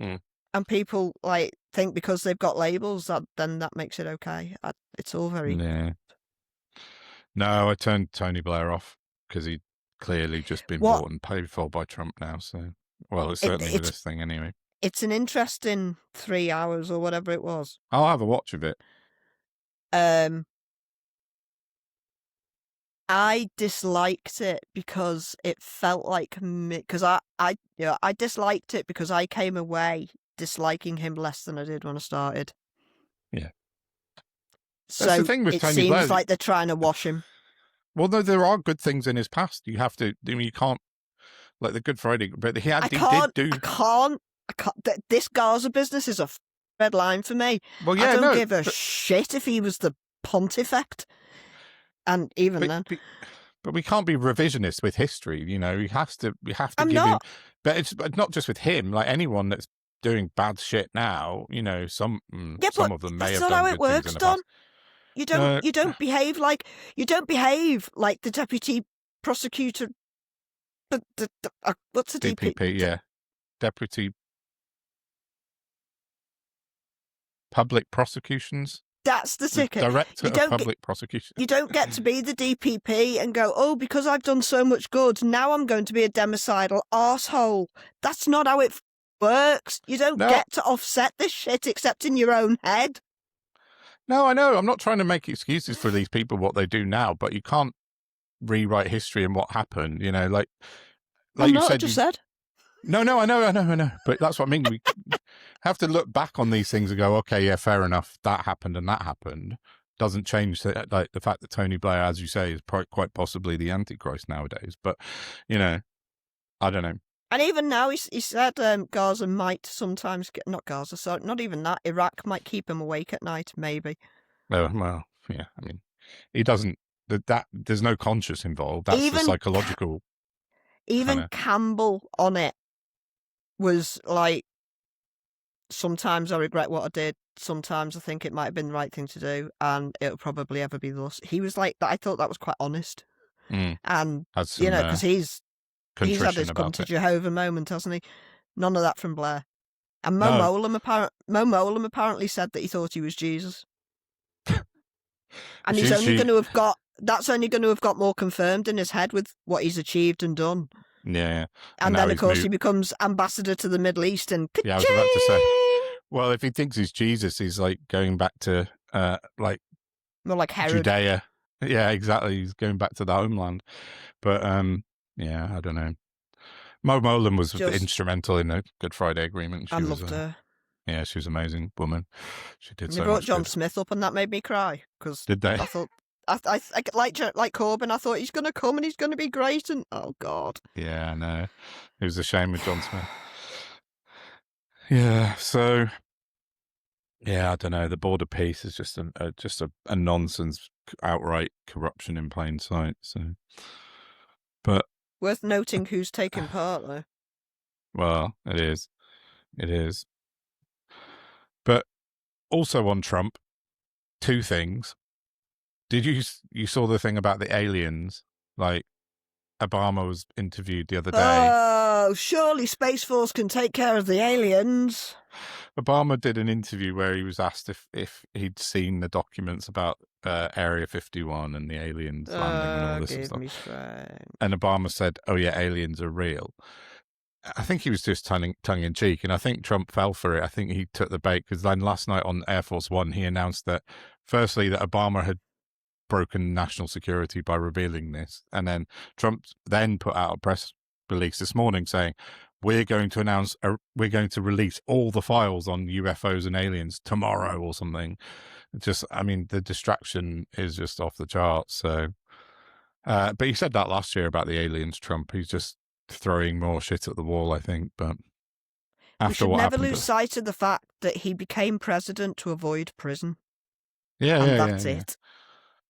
And people think because they've got labels then that makes it okay. It's all very... No, I turned Tony Blair off because he'd clearly just been bought and paid for by Trump now. So, well, it's certainly with this thing anyway. It's an interesting 3 hours or whatever it was. I'll have a watch of it. I disliked it because it felt like me, because I disliked it because I came away disliking him less than I did when I started. Yeah. So that's the thing with Tony Blair. It seems like they're trying to wash him. Well, no, there are good things in his past. You have to. I mean, you can't like the Good Friday, but he did do. I can't. This Gaza business is a red line for me. Well, yeah, I don't give a shit if he was the pontifex. And even then, but we can't be revisionist with history. We have to I'm give not. him. But it's not just with him. Like anyone that's doing bad shit now, some of them may have done good things in the past. That's not how it works, Don. You don't behave like the deputy prosecutor. What's the DPP? Yeah, deputy public prosecutions. That's the ticket. Director of Public Prosecution. You don't get to be the DPP and go, oh, because I've done so much good, now I'm going to be a democidal arsehole. That's not how it works. You don't get to offset this shit except in your own head. No, I know. I'm not trying to make excuses for these people, what they do now, but you can't rewrite history and what happened, like you said. No, I know. But that's what I mean. We have to look back on these things and go, okay, yeah, fair enough. That happened and that happened. Doesn't change the fact that Tony Blair, as you say, is quite possibly the Antichrist nowadays. But, I don't know. And even now, he said Gaza might sometimes get, not Gaza, so not even that, Iraq might keep him awake at night, maybe. Well, yeah, I mean, he doesn't, there's no conscience involved. That's the psychological. Even Campbell on it was like, sometimes I regret what I did. Sometimes I think it might have been the right thing to do, and it'll probably ever be thus. He was like that. I thought that was quite honest, and because he's had his come to Jehovah moment, hasn't he? None of that from Blair. And Mo Mowlam apparently said that he thought he was Jesus, and that's only going to have got more confirmed in his head with what he's achieved and done. Yeah. And then, of course, he becomes ambassador to the Middle East and... Yeah, I was about to say. Well, if he thinks he's Jesus, he's like going back to, more like Herod. Judea. Yeah, exactly. He's going back to the homeland. But, yeah, I don't know. Mo Mowlam was instrumental in the Good Friday Agreement. I loved her. Yeah, she was an amazing woman. She did so much. They brought John Smith up and that made me cry. Did they? I thought... I like Corbyn. I thought he's going to come and he's going to be great, and oh god. Yeah, I know. It was a shame with John Smith. Yeah, so yeah, I don't know. The border peace is just a nonsense, outright corruption in plain sight. So, but worth noting who's taking part though. Well, it is. But also on Trump, two things. Did you saw the thing about the aliens, like Obama was interviewed the other day. Oh, surely Space Force can take care of the aliens. Obama did an interview where he was asked if he'd seen the documents about Area 51 and the aliens landing and all this give stuff. Me strength. And Obama said, "Oh yeah, aliens are real." I think he was just tongue in cheek, and I think Trump fell for it. I think he took the bait, because then last night on Air Force One, he announced that, firstly, that Obama had broken national security by revealing this, and then Trump then put out a press release this morning saying, we're going to release all the files on UFOs and aliens tomorrow or something. Just, I mean, the distraction is just off the charts. So, but he said that last year about the aliens, Trump. He's just throwing more shit at the wall, I think. But after we should never lose sight of the fact that he became president to avoid prison. That's it.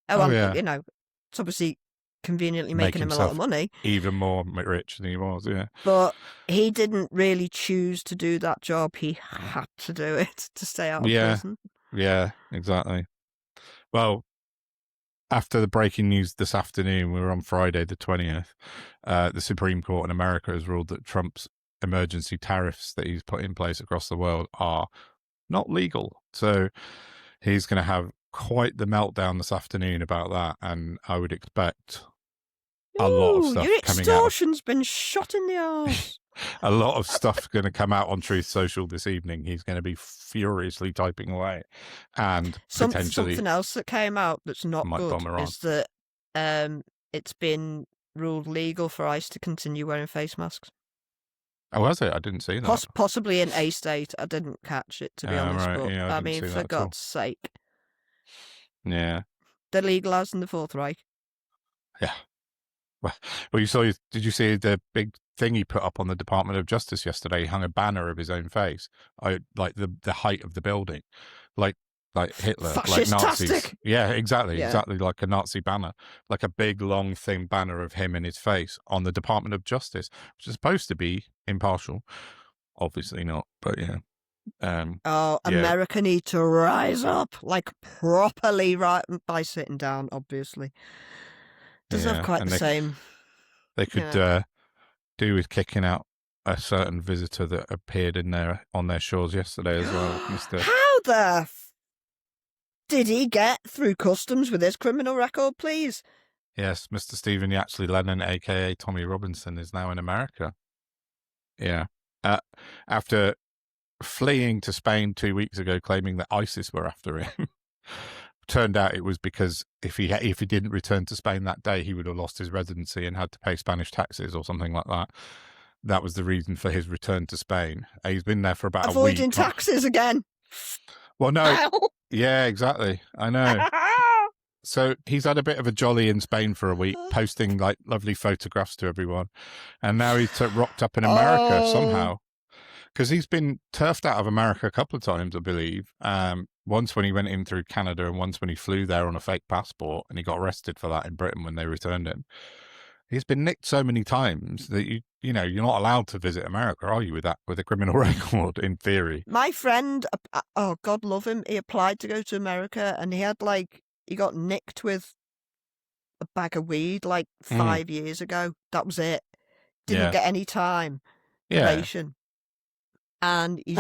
Yeah. You know, it's obviously conveniently making him a lot of money. Even more rich than he was, yeah. But he didn't really choose to do that job. He had to do it to stay out of prison. Yeah, exactly. Well, after the breaking news this afternoon, we were on Friday the 20th, the Supreme Court in America has ruled that Trump's emergency tariffs that he's put in place across the world are not legal. So he's going to have quite the meltdown this afternoon about that, and I would expect a lot of stuff your coming out. Extortion's been shot in the arse. A lot of stuff going to come out on Truth Social this evening. He's going to be furiously typing away, and potentially something else that came out that's not good is that it's been ruled legal for ICE to continue wearing face masks. Oh, was it? I didn't see that. Possibly in a state. I didn't catch it, to be honest. Right. But Yeah, I mean, for God's sake. Yeah. They're legalising the Fourth Reich. Yeah. Well, did you see the big thing he put up on the Department of Justice yesterday? He hung a banner of his own face, like the height of the building, like Hitler, like Nazis. Yeah, exactly like a Nazi banner, like a big, long, thin banner of him and his face on the Department of Justice, which is supposed to be impartial. Obviously not, but yeah. America need to rise up, like properly, right, by sitting down, obviously. Doesn't have quite the same. They could do with kicking out a certain visitor that appeared on their shores yesterday as well. How did he get through customs with his criminal record, please? Yes, Mr. Stephen Yatsley Lennon, a.k.a. Tommy Robinson, is now in America. Yeah. After fleeing to Spain 2 weeks ago, claiming that ISIS were after him. Turned out it was because if he didn't return to Spain that day, he would have lost his residency and had to pay Spanish taxes or something like that. That was the reason for his return to Spain. He's been there for about a week. Avoiding taxes again. Well, no. Yeah, exactly. I know. So he's had a bit of a jolly in Spain for a week, posting like lovely photographs to everyone. And now he's rocked up in America somehow. Because he's been turfed out of America a couple of times, I believe. Once when he went in through Canada, and once when he flew there on a fake passport, and he got arrested for that in Britain when they returned him. He's been nicked so many times that you're not allowed to visit America, are you? With a criminal record, in theory. My friend, oh God love him, he applied to go to America, and he got nicked with a bag of weed 5 years ago. That was it. Didn't get any time. Probation. And he's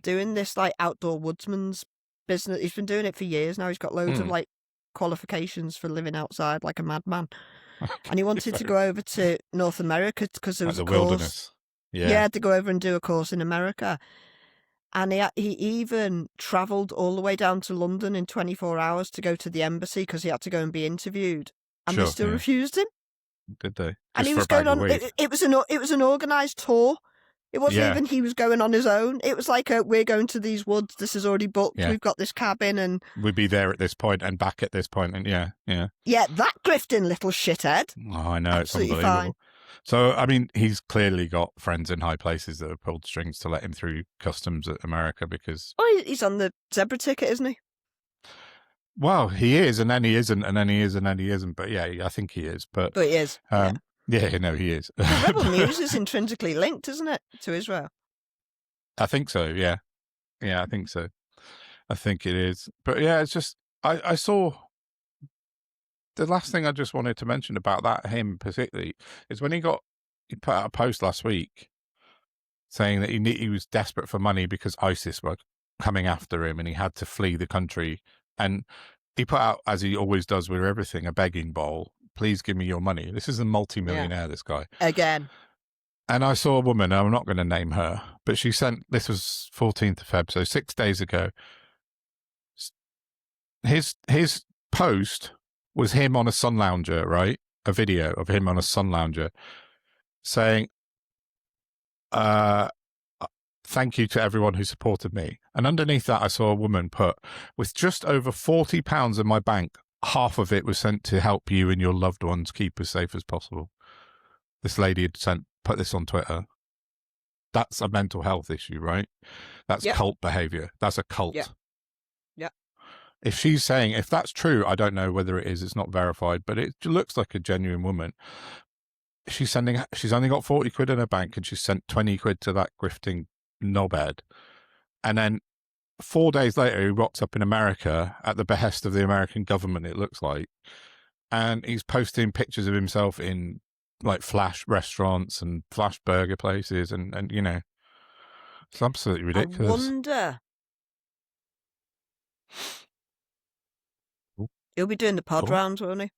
doing this outdoor woodsman's business. He's been doing it for years now. He's got loads of qualifications for living outside like a madman. And he wanted to go over to North America because there was a course. Wilderness. Yeah. He had to go over and do a course in America. And he even travelled all the way down to London in 24 hours to go to the embassy because he had to go and be interviewed. And they still refused him. Did they? And he was going on. It was an organised tour. It wasn't even he was going on his own. It was like, we're going to these woods. This is already booked. Yeah. We've got this cabin, and we'd be there at this point and back at this point, and yeah. Yeah, that grifting little shithead. Oh, I know. Absolutely it's unbelievable. Fine. So, I mean, he's clearly got friends in high places that have pulled strings to let him through customs at America because. Oh, he's on the zebra ticket, isn't he? Well, he is, and then he isn't, and then he is, and then he isn't. But yeah, I think he is. But he is. Yeah, no, he is. Rebel News is intrinsically linked, isn't it, to Israel? I think so, yeah. Yeah, I think so. I think it is. But yeah, it's just, I saw the last thing I just wanted to mention about him particularly is when he put out a post last week saying that he was desperate for money because ISIS were coming after him and he had to flee the country. And he put out, as he always does with everything, a begging bowl. Please give me your money. This is a multi-millionaire, this guy. Again. And I saw a woman, I'm not going to name her, but she sent, this was 14th of Feb, so 6 days ago. His post was him on a sun lounger, right? A video of him on a sun lounger saying, thank you to everyone who supported me. And underneath that, I saw a woman put, with just over £40 in my bank, half of it was sent to help you and your loved ones keep as safe as possible. This lady had put this on Twitter. That's a mental health issue, right? That's cult behavior. That's a cult. Yeah. If she's saying, if that's true, I don't know whether it is, it's not verified, but it looks like a genuine woman. She's only got 40 quid in her bank and she's sent 20 quid to that grifting knobhead. And then 4 days later, he rocks up in America at the behest of the American government, it looks like. And he's posting pictures of himself in like flash restaurants and flash burger places. And you know, it's absolutely ridiculous. I wonder. He'll be doing the pod rounds, won't he?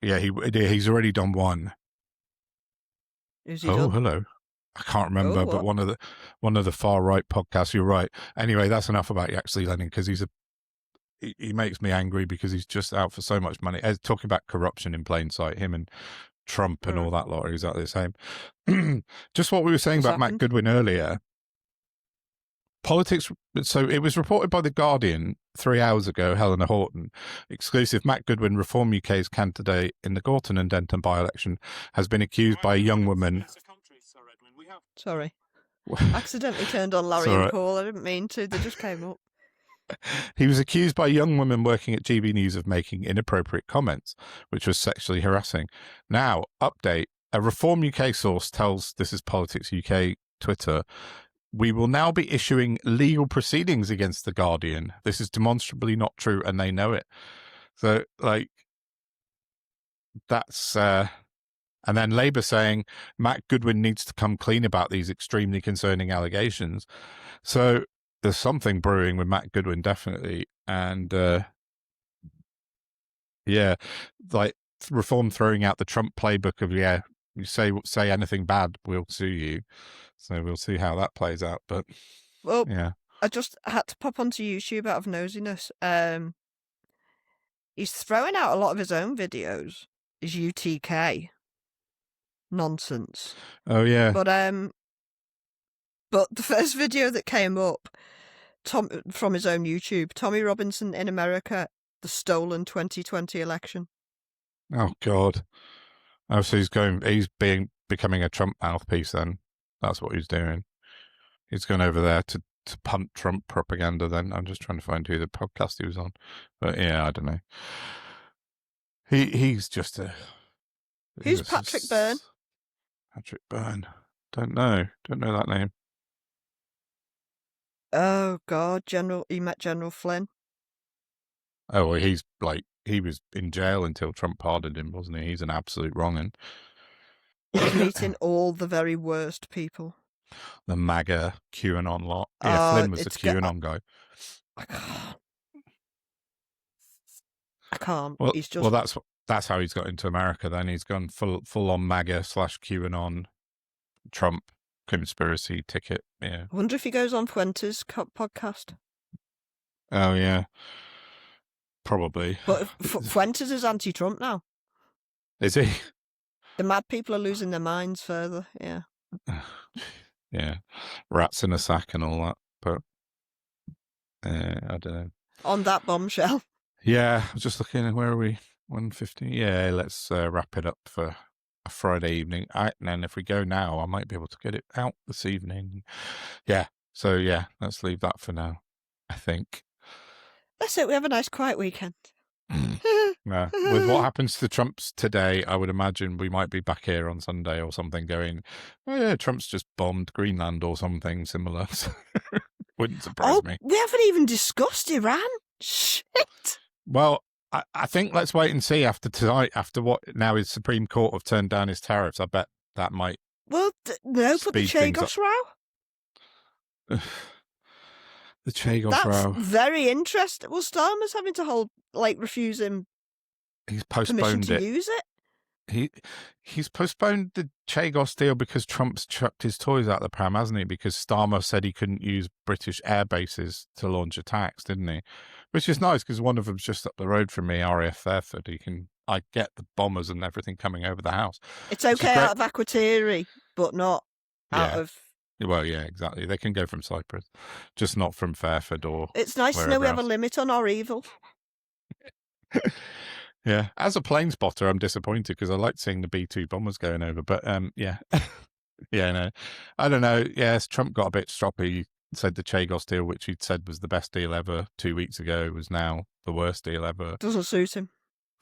Yeah, he's already done one. Is he done? Hello. I can't remember, but one of the far right podcasts. You're right. Anyway, that's enough about Yaxley Lennon because he makes me angry because he's just out for so much money. Talking about corruption in plain sight, him and Trump and all that lot are exactly the same. Just what we were saying about Matt Goodwin earlier. Politics. So it was reported by The Guardian 3 hours ago, Helena Horton, exclusive. Matt Goodwin, Reform UK's candidate in the Gorton and Denton by-election, has been accused by a young woman. Sorry. Accidentally turned on Larry and Paul. I didn't mean to. They just came up. He was accused by a young woman working at GB News of making inappropriate comments, which was sexually harassing. Now, update. A Reform UK source tells This Is Politics UK Twitter, we will now be issuing legal proceedings against The Guardian. This is demonstrably not true, and they know it. So, like, that's... And then Labour saying Matt Goodwin needs to come clean about these extremely concerning allegations. So there's something brewing with Matt Goodwin, definitely. And, like Reform throwing out the Trump playbook of, you say anything bad, we'll sue you. So we'll see how that plays out. But, I just had to pop onto YouTube out of nosiness. He's throwing out a lot of his own videos. His UTK nonsense. Oh yeah. But the first video that came up, from his own YouTube, Tommy Robinson in America, the stolen 2020 election. Oh God. Oh, so he's becoming a Trump mouthpiece then. That's what he's doing. He's going over there to punt Trump propaganda then. I'm just trying to find who the podcast he was on. But yeah, I don't know. He's just a... Who's Patrick Byrne? Patrick Byrne. Don't know that name. Oh God, he met General Flynn. Oh, well, he was in jail until Trump pardoned him, wasn't he? He's an absolute wrong'un. He's meeting all the very worst people. The MAGA QAnon lot. Yeah, Flynn was the QAnon guy. I can't. Well, he's just... that's how he's got into America. Then he's gone full on MAGA / QAnon Trump conspiracy ticket. Yeah. I wonder if he goes on Fuentes' podcast. Oh yeah, probably. But Fuentes is anti-Trump now. Is he? The mad people are losing their minds further. Yeah. Yeah, rats in a sack and all that. But I don't know. On that bombshell. Yeah, I was just looking. Where are we? 1:50. Yeah, let's wrap it up for a Friday evening. And then if we go now, I might be able to get it out this evening. Yeah. So yeah, let's leave that for now, I think. That's it. We have a nice quiet weekend. Yeah. With what happens to Trump's today, I would imagine we might be back here on Sunday or something going, oh yeah, Trump's just bombed Greenland or something similar. Wouldn't surprise me. We haven't even discussed Iran. Shit. Well, I think let's wait and see after tonight, after what now his Supreme Court have turned down his tariffs. I bet that might. Well, no, but the Chagos row. The Chagos That's row. Very interesting. Well, Starmer's having to refuse him. He's postponed to use it. He's postponed the Chagos deal because Trump's chucked his toys out the pram, hasn't he? Because Starmer said he couldn't use British air bases to launch attacks, didn't he? Which is nice because one of them's just up the road from me, RAF Fairford. I get the bombers and everything coming over the house. It's okay out of Akrotiri, but not out of. Well, yeah, exactly. They can go from Cyprus, just not from Fairford or. It's nice to know we have a limit on our evil. Yeah, as a plane spotter, I'm disappointed because I liked seeing the B-2 bombers going over. But yeah, yeah, no, I don't know. Yes, Trump got a bit stroppy. He said the Chagos deal, which he'd said was the best deal ever 2 weeks ago, was now the worst deal ever. Doesn't suit him.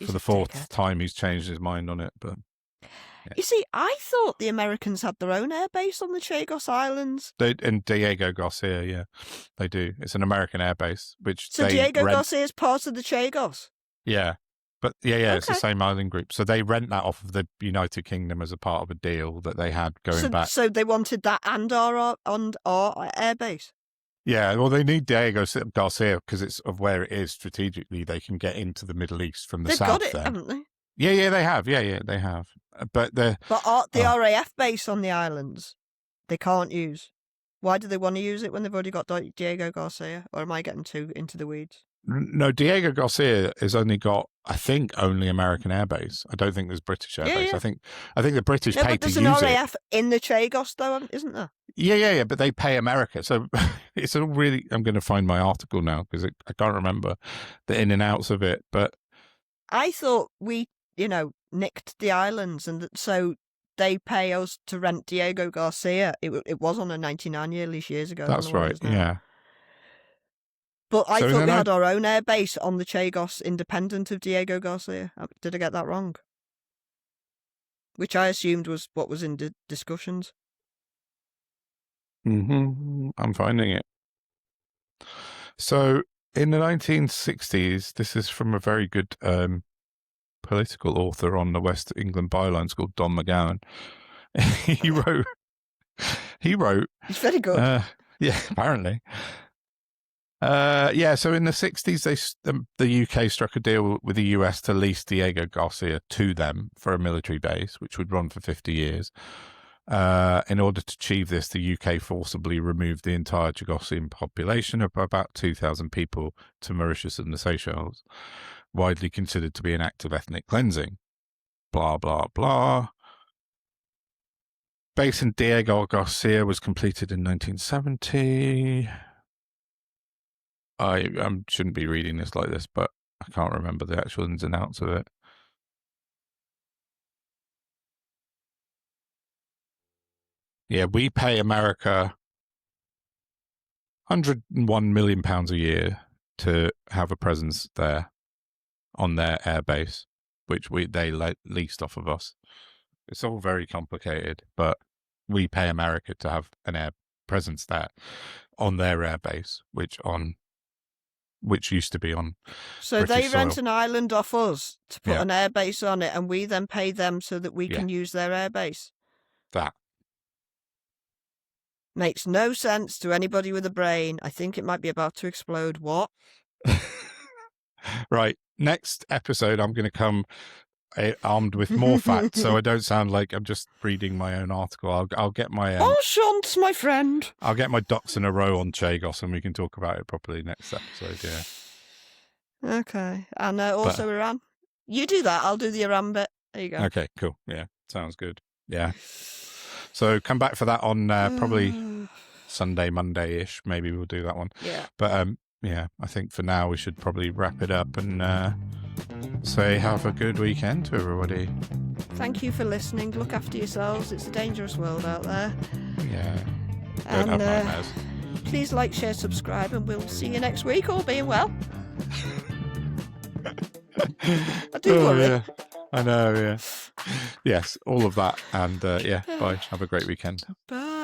For the fourth time, he's changed his mind on it. But yeah. You see, I thought the Americans had their own airbase on the Chagos Islands. In Diego Garcia, yeah, they do. It's an American airbase, which so Diego Garcia is part of the Chagos. Yeah. But yeah, it's the same island group. So they rent that off of the United Kingdom as a part of a deal that they had going back. So they wanted that and our airbase? Yeah, well, they need Diego Garcia because it's of where it is strategically. They can get into the Middle East from the south. They've got it, haven't they? Yeah, they have. Yeah, they have. But the RAF base on the islands, they can't use. Why do they want to use it when they've already got Diego Garcia? Or am I getting too into the weeds? No, Diego Garcia has only got, I think, only American airbase. I don't think there's British airbase. Yeah. I think the British pay to use it. There's an RAF in the Chagos, though, isn't there? Yeah, but they pay America. So it's all really. I'm going to find my article now because I can't remember the in and outs of it. But I thought we, nicked the islands, and so they pay us to rent Diego Garcia. It was on a 99-year lease years ago. That's right. Yeah. But I thought we had our own air base on the Chagos, independent of Diego Garcia. Did I get that wrong? Which I assumed was what was in discussions. I'm finding it. So in the 1960s, this is from a very good political author on the West England bylines called Don McGowan. He wrote. He's very good. Yeah, apparently. So in the 60s, the UK struck a deal with the US to lease Diego Garcia to them for a military base, which would run for 50 years. In order to achieve this, the UK forcibly removed the entire Chagossian population of about 2,000 people to Mauritius and the Seychelles, widely considered to be an act of ethnic cleansing. Blah, blah, blah. Base in Diego Garcia was completed in 1970. I shouldn't be reading this like this, but I can't remember the actual ins and outs of it. Yeah, we pay America £101 million a year to have a presence there on their air base, which they leased off of us. It's all very complicated, but we pay America to have an air presence there on their air base, which used to be on. So British they rent soil. an island off us to put an air base on it, and we then pay them so that we can use their air base. That makes no sense to anybody with a brain. I think it might be about to explode. What? Right. Next episode, I'm going to come armed with more facts, so I don't sound like I'm just reading my own article. I'll get my Shant, my friend. I'll get my ducks in a row on Chagos, and we can talk about it properly next episode. Yeah. Okay, and also Iran. You do that. I'll do the Iran bit. There you go. Okay, cool. Yeah, sounds good. Yeah. So come back for that on probably Sunday, Monday-ish. Maybe we'll do that one. Yeah. But yeah, I think for now we should probably wrap it up and say have a good weekend to everybody. Thank you for listening. Look after yourselves. It's a dangerous world out there. Yeah. Don't have nightmares. Please like, share, subscribe, and we'll see you next week, all being well. I do worry. Yeah. I know, yeah. Yes, all of that. And bye. Have a great weekend. Bye.